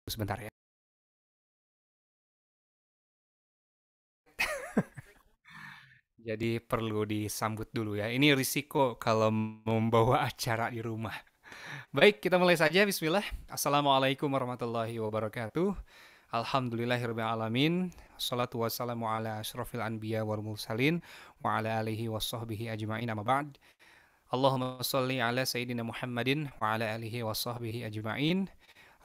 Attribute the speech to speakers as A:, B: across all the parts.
A: Sebentar ya. Jadi perlu disambut dulu ya. Ini risiko kalau membawa acara di rumah. Baik, kita mulai saja. Bismillah. Assalamualaikum warahmatullahi wabarakatuh. Alhamdulillahirabbil alamin. Salatu wassalamu ala asyrofil anbiya wal mursalin wa ala alihi washabbihi ajmain amma ba'd. Allahumma shalli ala sayyidina Muhammadin wa ala alihi washabbihi ajmain.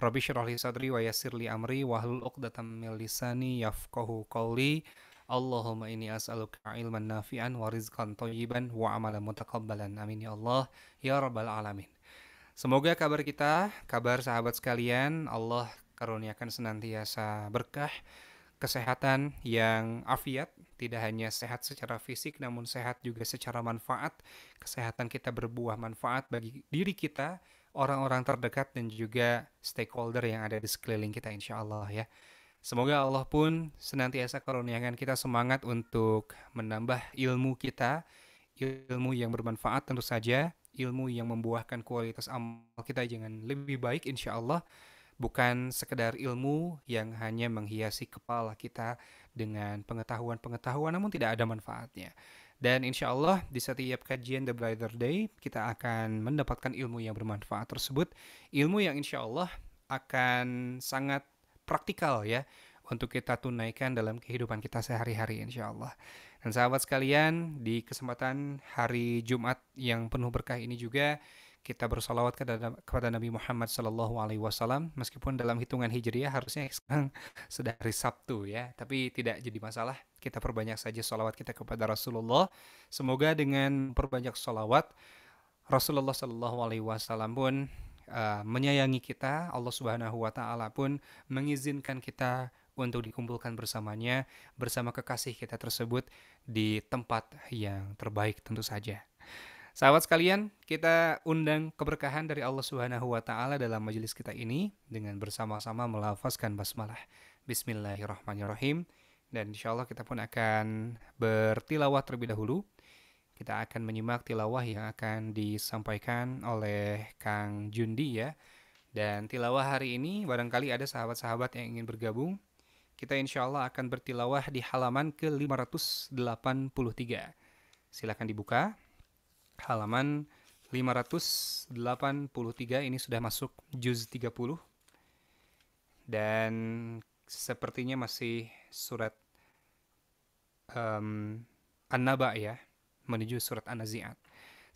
A: Rabbi syrah li sadri wa yassir li amri wahlul 'uqdatam min lisani yafqahu qawli. Allahumma inni as'aluka ilman nafi'an wa rizqan thayyiban wa amalan mutaqabbalan. Amin ya Allah ya rabbal alamin. Semoga kabar kita, kabar sahabat sekalian, Allah karuniakan senantiasa berkah, kesehatan yang afiat, tidak hanya sehat secara fisik namun sehat juga secara manfaat. Kesehatan kita berbuah manfaat bagi diri kita, orang-orang terdekat dan juga stakeholder yang ada di sekeliling kita insya Allah ya. Semoga Allah pun senantiasa karuniakan kita semangat untuk menambah ilmu kita, ilmu yang bermanfaat tentu saja, ilmu yang membuahkan kualitas amal kita jangan lebih baik insya Allah, bukan sekedar ilmu yang hanya menghiasi kepala kita dengan pengetahuan-pengetahuan namun tidak ada manfaatnya. Dan insya Allah di setiap kajian The Brighter Day kita akan mendapatkan ilmu yang bermanfaat tersebut, ilmu yang insya Allah akan sangat praktikal ya untuk kita tunaikan dalam kehidupan kita sehari-hari insya Allah. Dan sahabat sekalian, di kesempatan hari Jumat yang penuh berkah ini juga kita bersalawat kepada Nabi Muhammad SAW, meskipun dalam hitungan hijriah harusnya sekarang sudah hari Sabtu ya, tapi tidak jadi masalah. Kita perbanyak saja salawat kita kepada Rasulullah. Semoga dengan perbanyak salawat Rasulullah SAW pun menyayangi kita, Allah Subhanahu Wa Taala pun mengizinkan kita untuk dikumpulkan bersamanya, bersama kekasih kita tersebut di tempat yang terbaik tentu saja. Sahabat sekalian, kita undang keberkahan dari Allah Subhanahu wa taala dalam majelis kita ini dengan bersama-sama melafazkan basmalah. Bismillahirrahmanirrahim. Dan insya Allah kita pun akan bertilawah terlebih dahulu. Kita akan menyimak tilawah yang akan disampaikan oleh Kang Jundi ya. Dan tilawah hari ini barangkali ada sahabat-sahabat yang ingin bergabung. Kita insya Allah akan bertilawah di halaman ke-583. Silakan dibuka. Halaman 583 ini sudah masuk juz 30. Dan sepertinya masih surat An-Naba ya, menuju surat An-Nazi'at.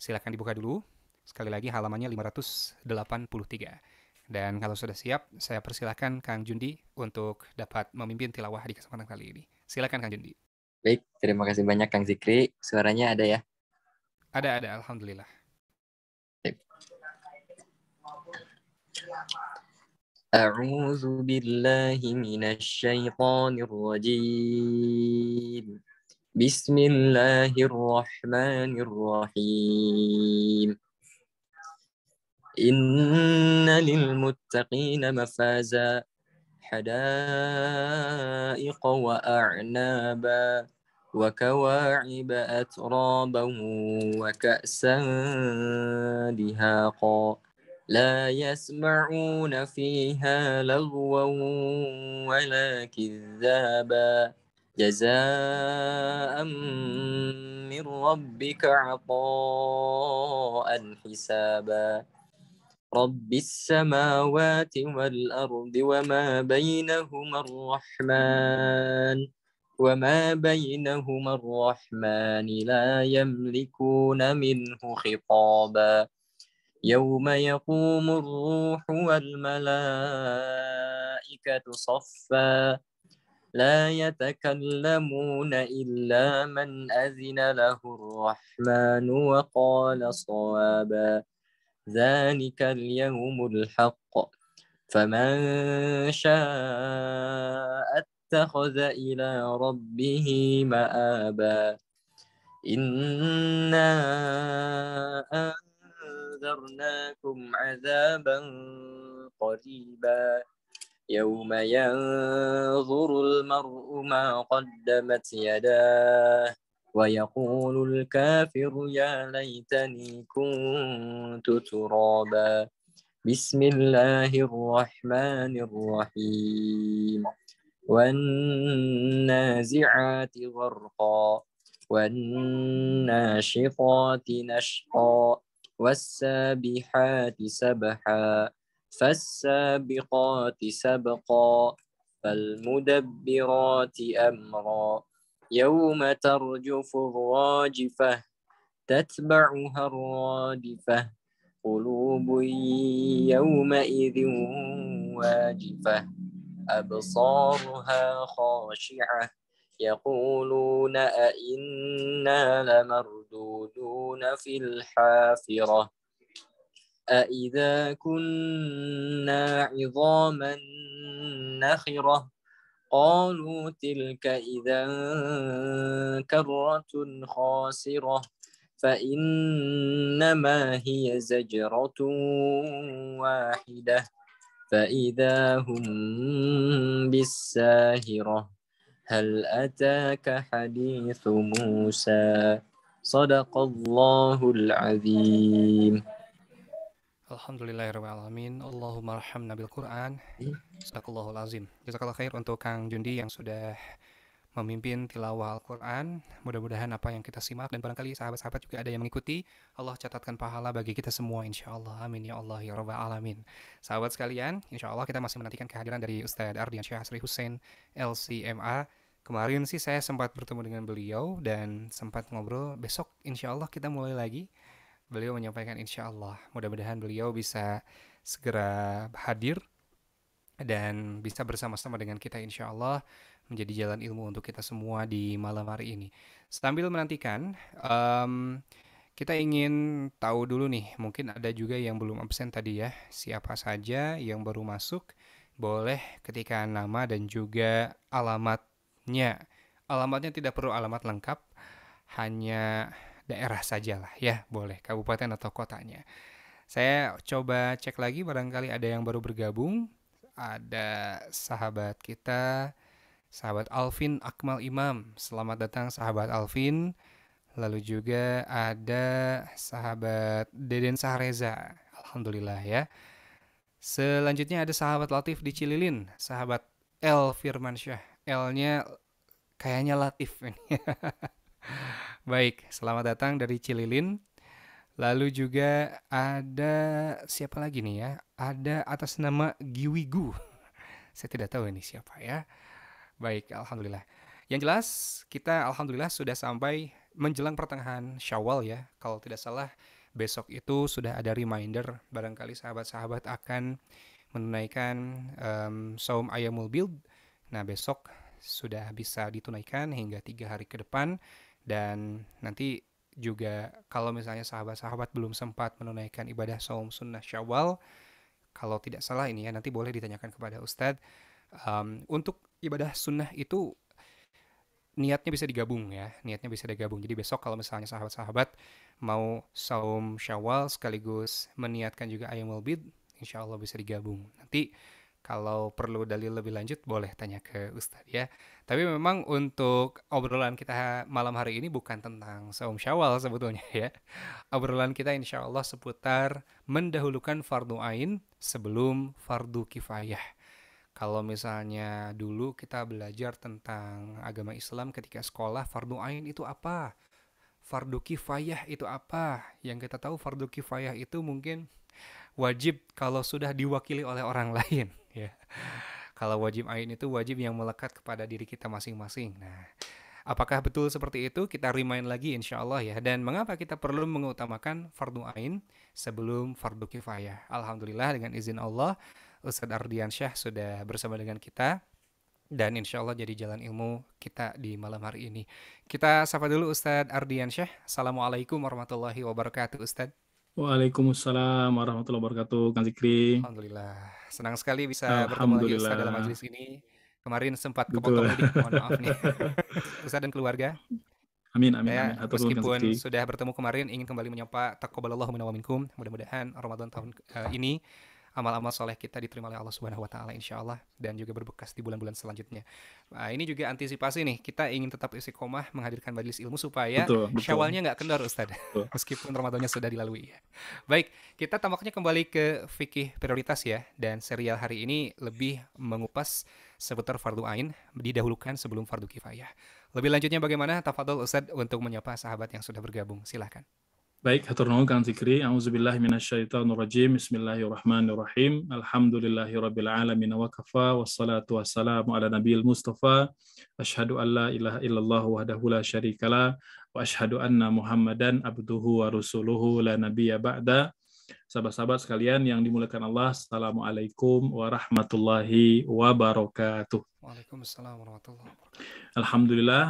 A: Silakan dibuka dulu. Sekali lagi halamannya 583. Dan kalau sudah siap, saya persilahkan Kang Jundi untuk dapat memimpin tilawah di kesempatan kali ini. Silakan Kang Jundi.
B: Baik, terima kasih banyak Kang Zikri. Suaranya ada ya?
A: Ada, alhamdulillah.
B: أعوذ بالله من الشيطان الرجيم بسم الله الرحمن الرحيم إن للمتقين مفازا حدائق وأعنابا وكواعب أترابا وكأسا دهاقا لا يسمعون فيها لغوا ولا كذابا جزاء من ربك عطاء حسابا رب السماوات والأرض وما بينهما الرحمن لا يملكون منه خطابا يوم يقوم الروح والملائكة صفا لا يتكلمون إلا من أذن له الرحمن وقال صوابا ذلك اليوم الحق فمن شاء اتخذ إلى ربه مآبا إنا أنذرناكم عذابا قريبا يوم ينظر المرء ما قدمت يداه ويقول الكافر يا ليتني كنت ترابا بسم الله الرحمن الرحيم والنازعات غرقا والناشطات نشطا والسابحات سبحا فالسابقات سبقا فالمدبرات أمرا يوم ترجف الراجفة تتبعها الرادفة قلوب يومئذ واجفة أبصارها خاشعة يقولون أئنا لمردودون في الحافرة أئذا كنا عظاما نخرة قالوا تلك إذا كرة خاسرة فإنما هي زجرة واحدة فإذا هم بالساهرة هل أتاك حديث موسى صدق الله العظيم.
A: Alhamdulillahirrahmanirrahim. Allahumma arhamna bil Quran. Sadaqallahul azim. Jazakallah khair untuk Kang Jundi yang sudah memimpin tilawah Al-Quran. Mudah-mudahan apa yang kita simak dan barangkali sahabat-sahabat juga ada yang mengikuti, Allah catatkan pahala bagi kita semua insya Allah. Amin ya Allah ya Rabbal Alamin. Sahabat sekalian, insya Allah kita masih menantikan kehadiran dari Ustadz Ardian Syah Asri Hussein LCMA. Kemarin sih saya sempat bertemu dengan beliau dan sempat ngobrol. Besok insya Allah kita mulai lagi. Beliau menyampaikan insya Allah. Mudah-mudahan beliau bisa segera hadir dan bisa bersama-sama dengan kita insya Allah menjadi jalan ilmu untuk kita semua di malam hari ini. Sambil menantikan, kita ingin tahu dulu nih, mungkin ada juga yang belum absen tadi ya, siapa saja yang baru masuk, boleh ketikkan nama dan juga alamatnya. Alamatnya tidak perlu alamat lengkap, hanya daerah sajalah ya, boleh kabupaten atau kotanya. Saya coba cek lagi barangkali ada yang baru bergabung. Ada sahabat kita, sahabat Alvin Akmal Imam. Selamat datang sahabat Alvin. Lalu juga ada sahabat Deden Sahreza. Alhamdulillah ya. Selanjutnya ada sahabat Latif di Cililin, sahabat L Firmansyah. L-nya kayaknya Latif ini. Baik, selamat datang dari Cililin. Lalu juga ada siapa lagi nih ya? Ada atas nama Giwigu. Saya tidak tahu ini siapa ya. Baik, alhamdulillah. Yang jelas kita alhamdulillah sudah sampai menjelang pertengahan Syawal ya. Kalau tidak salah besok itu sudah ada reminder barangkali sahabat-sahabat akan menunaikan saum Ayyamul Bid. Nah, besok sudah bisa ditunaikan hingga 3 hari ke depan. Dan nanti juga kalau misalnya sahabat-sahabat belum sempat menunaikan ibadah saum sunnah Syawal, kalau tidak salah ini ya, nanti boleh ditanyakan kepada Ustadz. Untuk ibadah sunnah itu niatnya bisa digabung ya, niatnya bisa digabung. Jadi besok kalau misalnya sahabat-sahabat mau saum Syawal sekaligus meniatkan juga Ayyamul Bid, insya Allah bisa digabung. Nanti kalau perlu dalil lebih lanjut boleh tanya ke Ustadz ya. Tapi memang untuk obrolan kita malam hari ini bukan tentang saum Syawal sebetulnya ya. Obrolan kita insya Allah seputar mendahulukan fardu ain sebelum fardu kifayah. Kalau misalnya dulu kita belajar tentang agama Islam ketika sekolah, fardu ain itu apa? Fardu kifayah itu apa? Yang kita tahu fardu kifayah itu mungkin wajib kalau sudah diwakili oleh orang lain ya. Kalau wajib ain itu wajib yang melekat kepada diri kita masing-masing. Nah, apakah betul seperti itu? Kita remind lagi insya Allah ya. Dan mengapa kita perlu mengutamakan fardu ain sebelum fardu kifayah? Alhamdulillah dengan izin Allah, Ustadz Ardian Syah sudah bersama dengan kita. Dan insya Allah jadi jalan ilmu kita di malam hari ini. Kita sapa dulu Ustadz Ardian Syah. Assalamualaikum warahmatullahi wabarakatuh Ustadz.
C: Waalaikumsalam warahmatullahi wabarakatuh, Kang Zikri.
A: Alhamdulillah, senang sekali bisa bertemu lagi Ustadz dalam
C: Alhamdulillah.
A: majelis ini. Kemarin sempat kepotong
C: Betul.
A: mudik, mohon maaf nih. Ustadz dan keluarga.
C: Amin, amin, amin.
A: Saya
C: Hatur nuhun, Kang
A: meskipun
C: Zikri.
A: sudah bertemu kemarin ingin kembali menyapa taqabbalallahu minna wa minkum. Mudah-mudahan Ramadan tahun ini amal-amal soleh kita diterima oleh Allah Subhanahu wa taala insyaallah dan juga berbekas di bulan-bulan selanjutnya. Nah, ini juga antisipasi nih, kita ingin tetap istiqomah menghadirkan majelis ilmu supaya
C: Betul, betul,
A: Syawalnya nggak kendor Ustaz.
C: betul.
A: Meskipun Ramadannya sudah dilalui ya. Baik, kita tampaknya kembali ke fikih prioritas ya, dan serial hari ini lebih mengupas seputar fardu ain didahulukan sebelum fardu kifayah. Lebih lanjutnya bagaimana? Tafadhol Ustaz untuk menyapa sahabat yang sudah bergabung. Silahkan.
C: Baik, hatur nuhun Kang Zikri. A'udzubillahi minasyaitonirrajim. Bismillahirrahmanirrahim. Alhamdulillahirabbil alamin wa kafa wassalatu wassalamu ala nabiyil mustafa. Asyhadu an la ilaha illallah wahdahu la syarikalah wa asyhadu anna Muhammadan abduhu wa rasuluhu la nabiyya ba'da. Sahabat-sahabat sekalian yang dimuliakan Allah, Assalamualaikum warahmatullahi wabarakatuh.
A: Waalaikumsalam warahmatullahi wabarakatuh.
C: Alhamdulillah,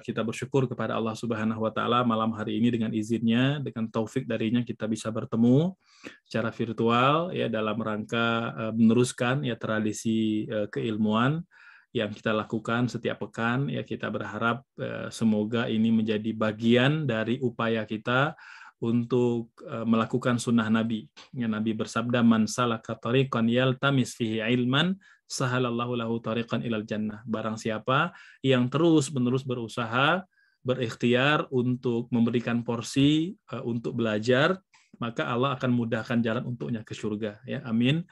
C: kita bersyukur kepada Allah Subhanahu wa taala malam hari ini dengan izinnya, dengan taufik darinya kita bisa bertemu secara virtual ya dalam rangka meneruskan ya tradisi keilmuan yang kita lakukan setiap pekan ya. Kita berharap semoga ini menjadi bagian dari upaya kita untuk melakukan sunnah Nabi. Ya, Nabi bersabda, man salaka tariqan yaltamis fihi ilman sahalallahu lahu tariqan ilal jannah. Barang siapa yang terus-menerus berusaha, berikhtiar untuk memberikan porsi untuk belajar, maka Allah akan mudahkan jalan untuknya ke surga. Ya, amin.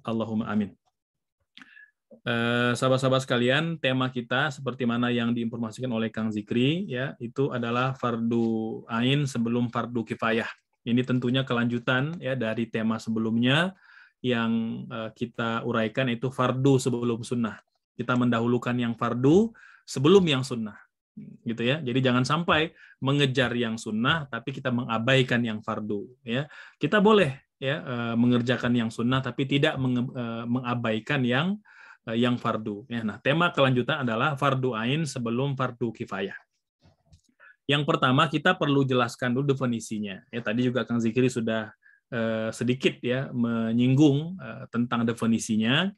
C: Allahumma amin. Sahabat-sahabat sekalian, tema kita seperti mana yang diinformasikan oleh Kang Zikri ya, itu adalah fardu ain sebelum fardu kifayah. Ini tentunya kelanjutan ya dari tema sebelumnya yang kita uraikan, itu fardu sebelum sunnah. Kita mendahulukan yang fardu sebelum yang sunnah, gitu ya. Jadi jangan sampai mengejar yang sunnah tapi kita mengabaikan yang fardu ya. Kita boleh ya mengerjakan yang sunnah tapi tidak mengabaikan yang fardu. Ya, nah, tema kelanjutan adalah fardu ain sebelum fardu kifayah. Yang pertama kita perlu jelaskan dulu definisinya. Ya, tadi juga Kang Zikri sudah sedikit ya menyinggung tentang definisinya.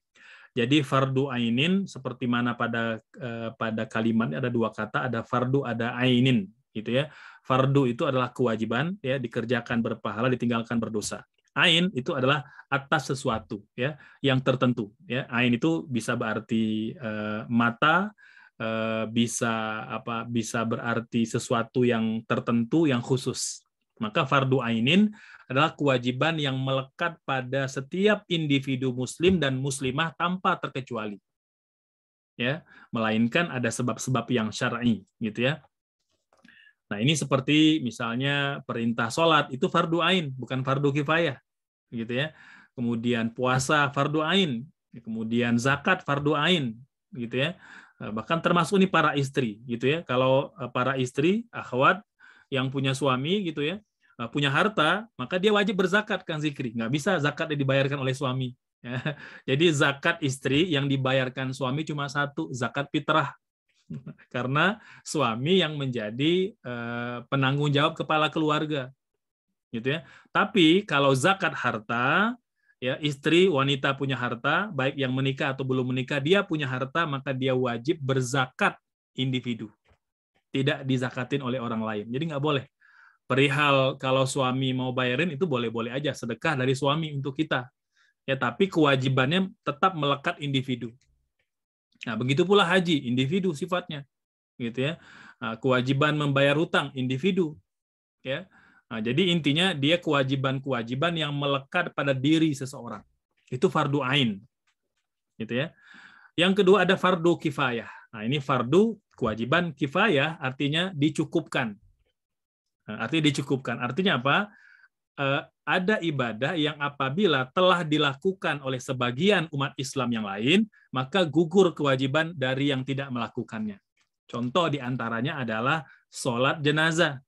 C: Jadi fardu ainin seperti mana pada kalimat ada dua kata, ada fardu, ada ainin, gitu ya. Fardu itu adalah kewajiban ya, dikerjakan berpahala, ditinggalkan berdosa. Ain itu adalah atas sesuatu ya yang tertentu ya. Ain itu bisa berarti mata, bisa berarti sesuatu yang tertentu yang khusus. Maka fardu ainin adalah kewajiban yang melekat pada setiap individu muslim dan muslimah tanpa terkecuali. Ya, melainkan ada sebab-sebab yang syar'i gitu ya. Nah, ini seperti misalnya perintah sholat itu fardu ain, bukan fardu kifayah, gitu ya. Kemudian puasa fardu ain, kemudian zakat fardu ain, gitu ya. Bahkan termasuk nih para istri, gitu ya. Kalau para istri, akhwat yang punya suami, gitu ya, punya harta, maka dia wajib berzakat, Kang Zikri. Nggak bisa zakat yang dibayarkan oleh suami. Ya. Jadi zakat istri yang dibayarkan suami cuma satu, zakat fitrah. Karena suami yang menjadi penanggung jawab kepala keluarga, gitu ya. Tapi kalau zakat harta, ya istri wanita punya harta, baik yang menikah atau belum menikah, dia punya harta, maka dia wajib berzakat individu, tidak dizakatin oleh orang lain. Jadi nggak boleh. Perihal kalau suami mau bayarin itu boleh-boleh aja, sedekah dari suami untuk kita. Ya, tapi kewajibannya tetap melekat individu. Nah, begitu pula haji, individu sifatnya, gitu ya. Nah, kewajiban membayar hutang, individu, ya. Nah, jadi intinya dia kewajiban-kewajiban yang melekat pada diri seseorang. Itu fardu ain, gitu ya. Yang kedua ada fardu kifayah. Nah, ini fardu kewajiban kifayah artinya dicukupkan. Nah, artinya dicukupkan. Artinya apa? Ada ibadah yang apabila telah dilakukan oleh sebagian umat Islam yang lain, maka gugur kewajiban dari yang tidak melakukannya. Contoh diantaranya adalah sholat jenazah.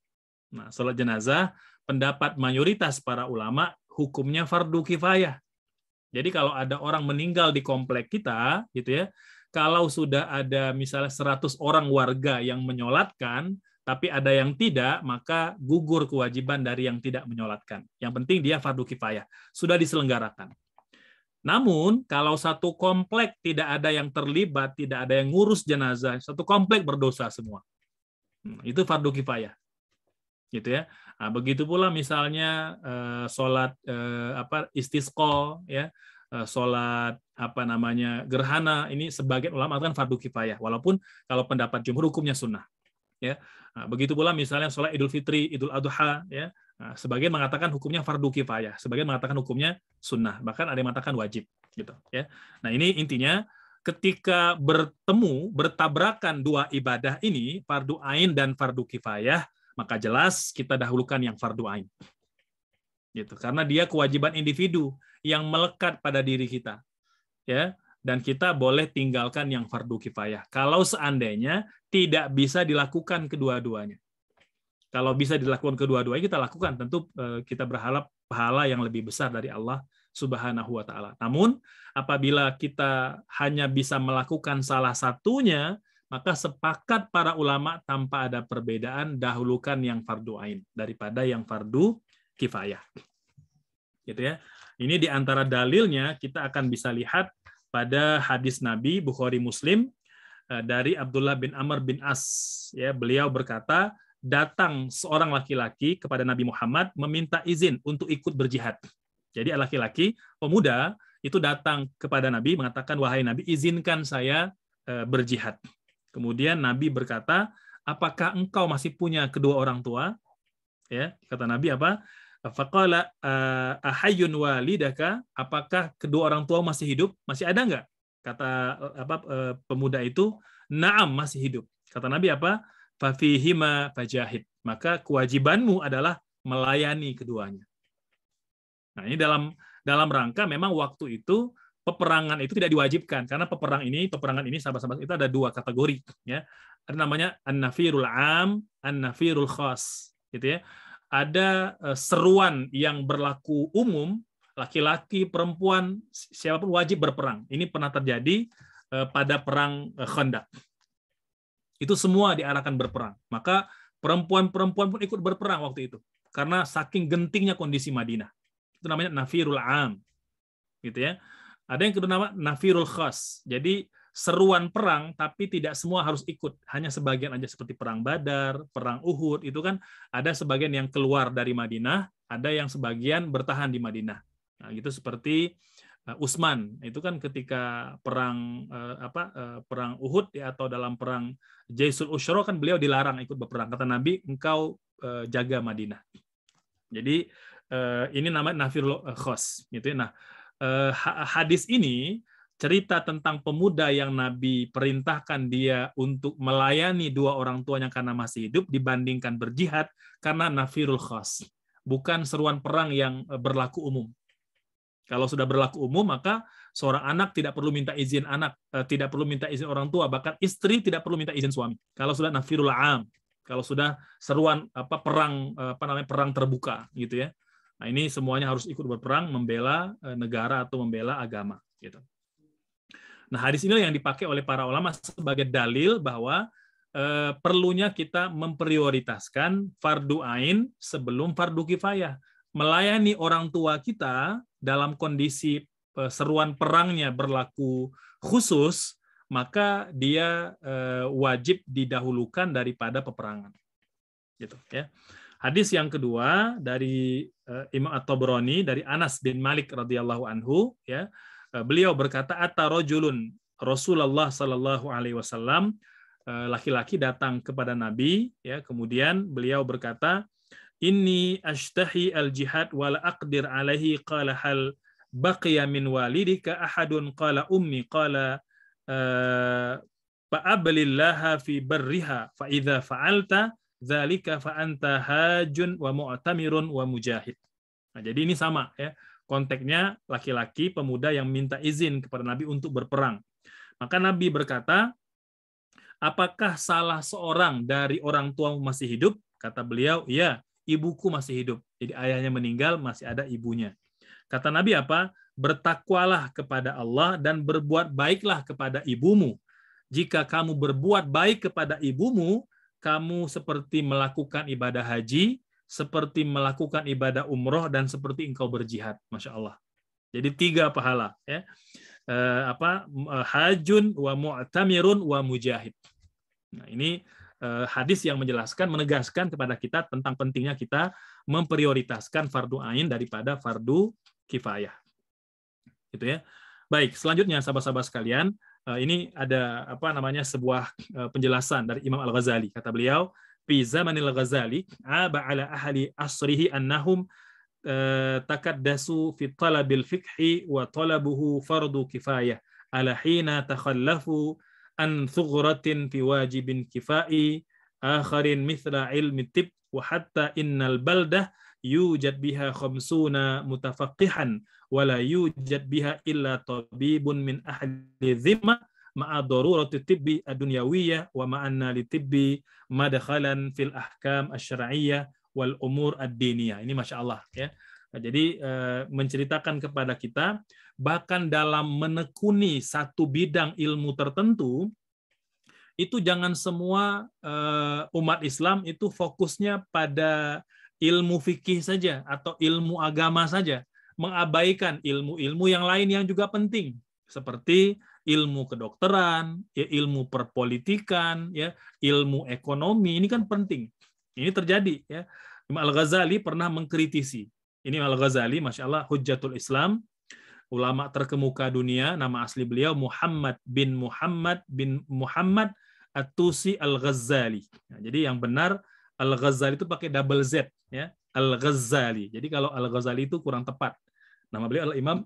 C: Nah, sholat jenazah, pendapat mayoritas para ulama, hukumnya fardu kifayah. Jadi kalau ada orang meninggal di komplek kita, gitu ya, kalau sudah ada misalnya 100 orang warga yang menyolatkan, tapi ada yang tidak, maka gugur kewajiban dari yang tidak menyolatkan. Yang penting dia fardu kifayah, sudah diselenggarakan. Namun, kalau satu komplek tidak ada yang terlibat, tidak ada yang ngurus jenazah, satu komplek berdosa semua. Itu fardu kifayah. gitu ya. Nah, begitu pula misalnya sholat istisqa, ya, sholat gerhana, ini sebagian ulama kan fardu kifayah, walaupun kalau pendapat jumhur hukumnya sunnah, ya. Nah, begitu pula misalnya sholat Idul Fitri, Idul Adha, ya. Nah, sebagian mengatakan hukumnya fardu kifayah, sebagian mengatakan hukumnya sunnah, bahkan ada yang mengatakan wajib, gitu, ya. Nah, ini intinya ketika bertabrakan dua ibadah ini, fardu ain dan fardu kifayah, maka jelas kita dahulukan yang fardu ain. Gitu. Karena dia kewajiban individu yang melekat pada diri kita. Ya, dan kita boleh tinggalkan yang fardu kifayah. Kalau seandainya tidak bisa dilakukan kedua-duanya. Kalau bisa dilakukan kedua-duanya, kita lakukan. Tentu kita berharap pahala yang lebih besar dari Allah Subhanahu wa Ta'ala. Namun, apabila kita hanya bisa melakukan salah satunya, maka sepakat para ulama tanpa ada perbedaan, dahulukan yang fardu ain daripada yang fardu kifayah. Gitu ya. Ini di antara dalilnya kita akan bisa lihat pada hadis Nabi Bukhari Muslim dari Abdullah bin Amr bin As. Ya, beliau berkata, datang seorang laki-laki kepada Nabi Muhammad meminta izin untuk ikut berjihad. Jadi laki-laki pemuda itu datang kepada Nabi mengatakan, wahai Nabi, izinkan saya berjihad. Kemudian Nabi berkata, apakah engkau masih punya kedua orang tua? Ya, kata Nabi apa? Faqala ahayyun walidaka, apakah kedua orang tua masih hidup? Masih ada enggak? Kata pemuda itu, na'am, masih hidup. Kata Nabi apa? Fa fihima fajahid. Maka kewajibanmu adalah melayani keduanya. Nah, ini dalam rangka memang waktu itu peperangan itu tidak diwajibkan, karena peperangan ini sahabat-sahabat itu ada dua kategori, ya. Ada namanya an-nafirul am, an-nafirul khas, gitu ya. Ada seruan yang berlaku umum, laki-laki, perempuan, siapapun wajib berperang. Ini pernah terjadi pada perang Khandaq. Itu semua diarahkan berperang. Maka perempuan-perempuan pun ikut berperang waktu itu, karena saking gentingnya kondisi Madinah. Itu namanya nafirul am, gitu ya. Ada yang kedua nama nafirul khas. Jadi seruan perang, tapi tidak semua harus ikut. Hanya sebagian aja, seperti perang Badar, perang Uhud, itu kan ada sebagian yang keluar dari Madinah, ada yang sebagian bertahan di Madinah. Nah, gitu seperti Utsman. Itu kan ketika perang perang Uhud, ya, atau dalam perang Jaisul Usyra kan beliau dilarang ikut berperang. Kata Nabi, engkau jaga Madinah. Jadi ini namanya nafirul khas, gitu ya. Nah, hadis ini cerita tentang pemuda yang Nabi perintahkan dia untuk melayani dua orang tuanya karena masih hidup dibandingkan berjihad karena nafirul khas, bukan seruan perang yang berlaku umum. Kalau sudah berlaku umum, maka seorang anak tidak perlu minta izin tidak perlu minta izin orang tua, bahkan istri tidak perlu minta izin suami. Kalau sudah nafirul am, kalau sudah seruan perang terbuka, gitu ya. Nah, ini semuanya harus ikut berperang, membela negara atau membela agama, gitu. Nah, hadis ini yang dipakai oleh para ulama sebagai dalil bahwa perlunya kita memprioritaskan fardu ain sebelum fardu kifayah. Melayani orang tua kita dalam kondisi seruan perangnya berlaku khusus, maka dia wajib didahulukan daripada peperangan. Gitu, ya. Hadis yang kedua dari Imam At-Tabrani dari Anas bin Malik radhiyallahu anhu, ya. Beliau berkata, atarojulun, Rasulullah sallallahu alaihi wasallam, laki-laki datang kepada Nabi, ya, kemudian beliau berkata, inni ashtahi al-jihad wala aqdir alaihi, qala hal baqiya min walidika ahadun, qala ummi, qala fa'ablillaha fi barriha fa idza fa'alta dzalika fa anta hajun wa mu'tamirun wa mujahid. Nah, jadi ini sama, ya. Konteksnya laki-laki pemuda yang minta izin kepada Nabi untuk berperang. Maka Nabi berkata, apakah salah seorang dari orang tuamu masih hidup? Kata beliau, iya, ibuku masih hidup. Jadi ayahnya meninggal, masih ada ibunya. Kata Nabi apa? Bertakwalah kepada Allah dan berbuat baiklah kepada ibumu. Jika kamu berbuat baik kepada ibumu, kamu seperti melakukan ibadah haji, seperti melakukan ibadah umroh, dan seperti engkau berjihad. Masya Allah. Jadi 3 pahala, ya. Hajun wa mu'tamirun wa mujahid. Nah, ini hadis yang menjelaskan, menegaskan kepada kita tentang pentingnya kita memprioritaskan fardu ain daripada fardu kifayah. Gitu ya. Baik, selanjutnya sahabat-sahabat sekalian, ini ada sebuah penjelasan dari Imam Al-Ghazali. Kata beliau, fi zamanil Ghazali aba ala ahli asrihi annahum takaddasu fi talabil fiqhi wa talabuhu fardu kifayah ala hina takhallafu an thughratin fi wajibin kifai akharin mithla ilmi tib wa hatta innal baldah yujad biha khamsuna mutafaqihan wa la yujad biha illa tabibun min ahli dhimma ma'a darurati tibbi ad-dunyawiyah wa ma'anna li tibbi madkhalan fil ahkam asy-syar'iyyah wal umur ad-diniyah. Ini Masya Allah ya. Jadi menceritakan kepada kita bahkan dalam menekuni satu bidang ilmu tertentu itu jangan semua umat Islam itu fokusnya pada ilmu fikih saja atau ilmu agama saja, mengabaikan ilmu-ilmu yang lain yang juga penting seperti ilmu kedokteran, ya, ilmu perpolitikan, ya, ilmu ekonomi. Ini kan penting. Ini terjadi ya. Imam Al-Ghazali pernah mengkritisi. Ini Al-Ghazali, Masya Allah, Hujjatul Islam, ulama terkemuka dunia. Nama asli beliau Muhammad bin Muhammad At-Tusi Al-Ghazali. Nah, jadi yang benar Al-Ghazali itu pakai double Z, ya, Al-Ghazali. Jadi kalau Al-Ghazali itu kurang tepat. Nama beliau adalah Imam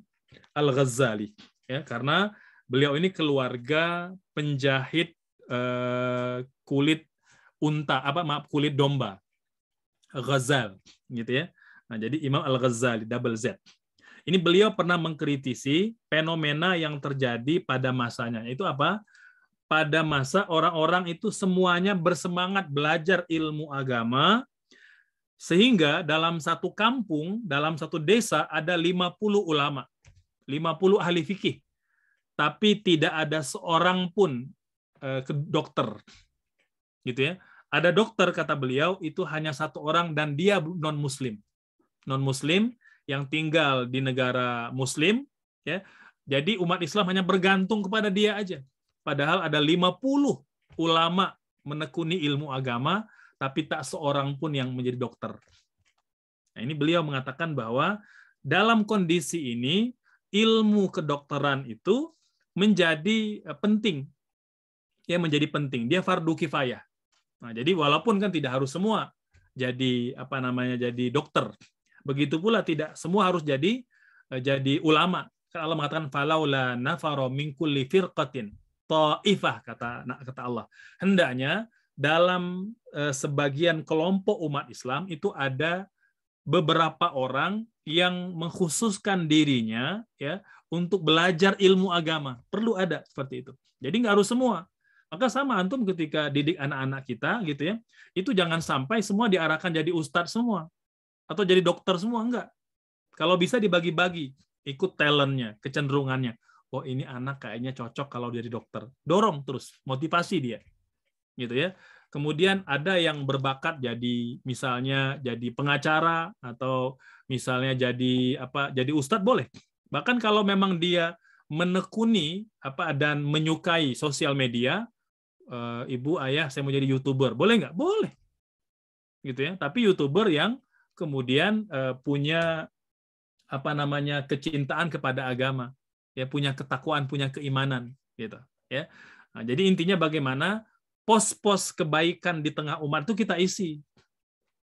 C: Al-Ghazali, ya, karena beliau ini keluarga penjahit kulit kulit domba. Ghazal, gitu ya. Nah, jadi Imam Al-Ghazali double Z. Ini beliau pernah mengkritisi fenomena yang terjadi pada masanya. Itu apa? Pada masa orang-orang itu semuanya bersemangat belajar ilmu agama, sehingga dalam satu kampung, dalam satu desa ada 50 ulama, 50 ahli fikih, tapi tidak ada seorang pun dokter, gitu ya. Ada dokter, kata beliau, itu hanya satu orang dan dia non-muslim, yang tinggal di negara muslim, ya. Jadi umat Islam hanya bergantung kepada dia aja. Padahal ada 50 ulama menekuni ilmu agama, tapi tak seorang pun yang menjadi dokter. Nah, ini beliau mengatakan bahwa dalam kondisi ini, ilmu kedokteran itu menjadi penting. Ya, menjadi penting. Dia fardu kifayah. Nah, jadi walaupun kan tidak harus semua jadi jadi dokter. Begitu pula tidak semua harus jadi ulama. Kan Allah mengatakan falaula nafara min kulli firqatin ta'ifah, kata Allah. Hendaknya dalam sebagian kelompok umat Islam itu ada beberapa orang yang mengkhususkan dirinya, ya, untuk belajar ilmu agama. Perlu ada seperti itu. Jadi nggak harus semua. Maka sama antum ketika didik anak-anak kita, gitu ya, itu jangan sampai semua diarahkan jadi ustadz semua atau jadi dokter semua, enggak. Kalau bisa dibagi-bagi, ikut talentnya, kecenderungannya. Oh, ini anak kayaknya cocok kalau jadi dokter. Dorong terus, motivasi dia. Gitu ya. Kemudian ada yang berbakat jadi misalnya jadi pengacara atau misalnya jadi ustadz, boleh. Bahkan kalau memang dia menekuni dan menyukai sosial media, ibu, ayah, saya mau jadi YouTuber. Boleh nggak? Boleh. Gitu ya. Tapi YouTuber yang kemudian punya kecintaan kepada agama. Ya, punya ketakwaan, punya keimanan, gitu ya. Nah, jadi intinya bagaimana pos-pos kebaikan di tengah umat itu kita isi,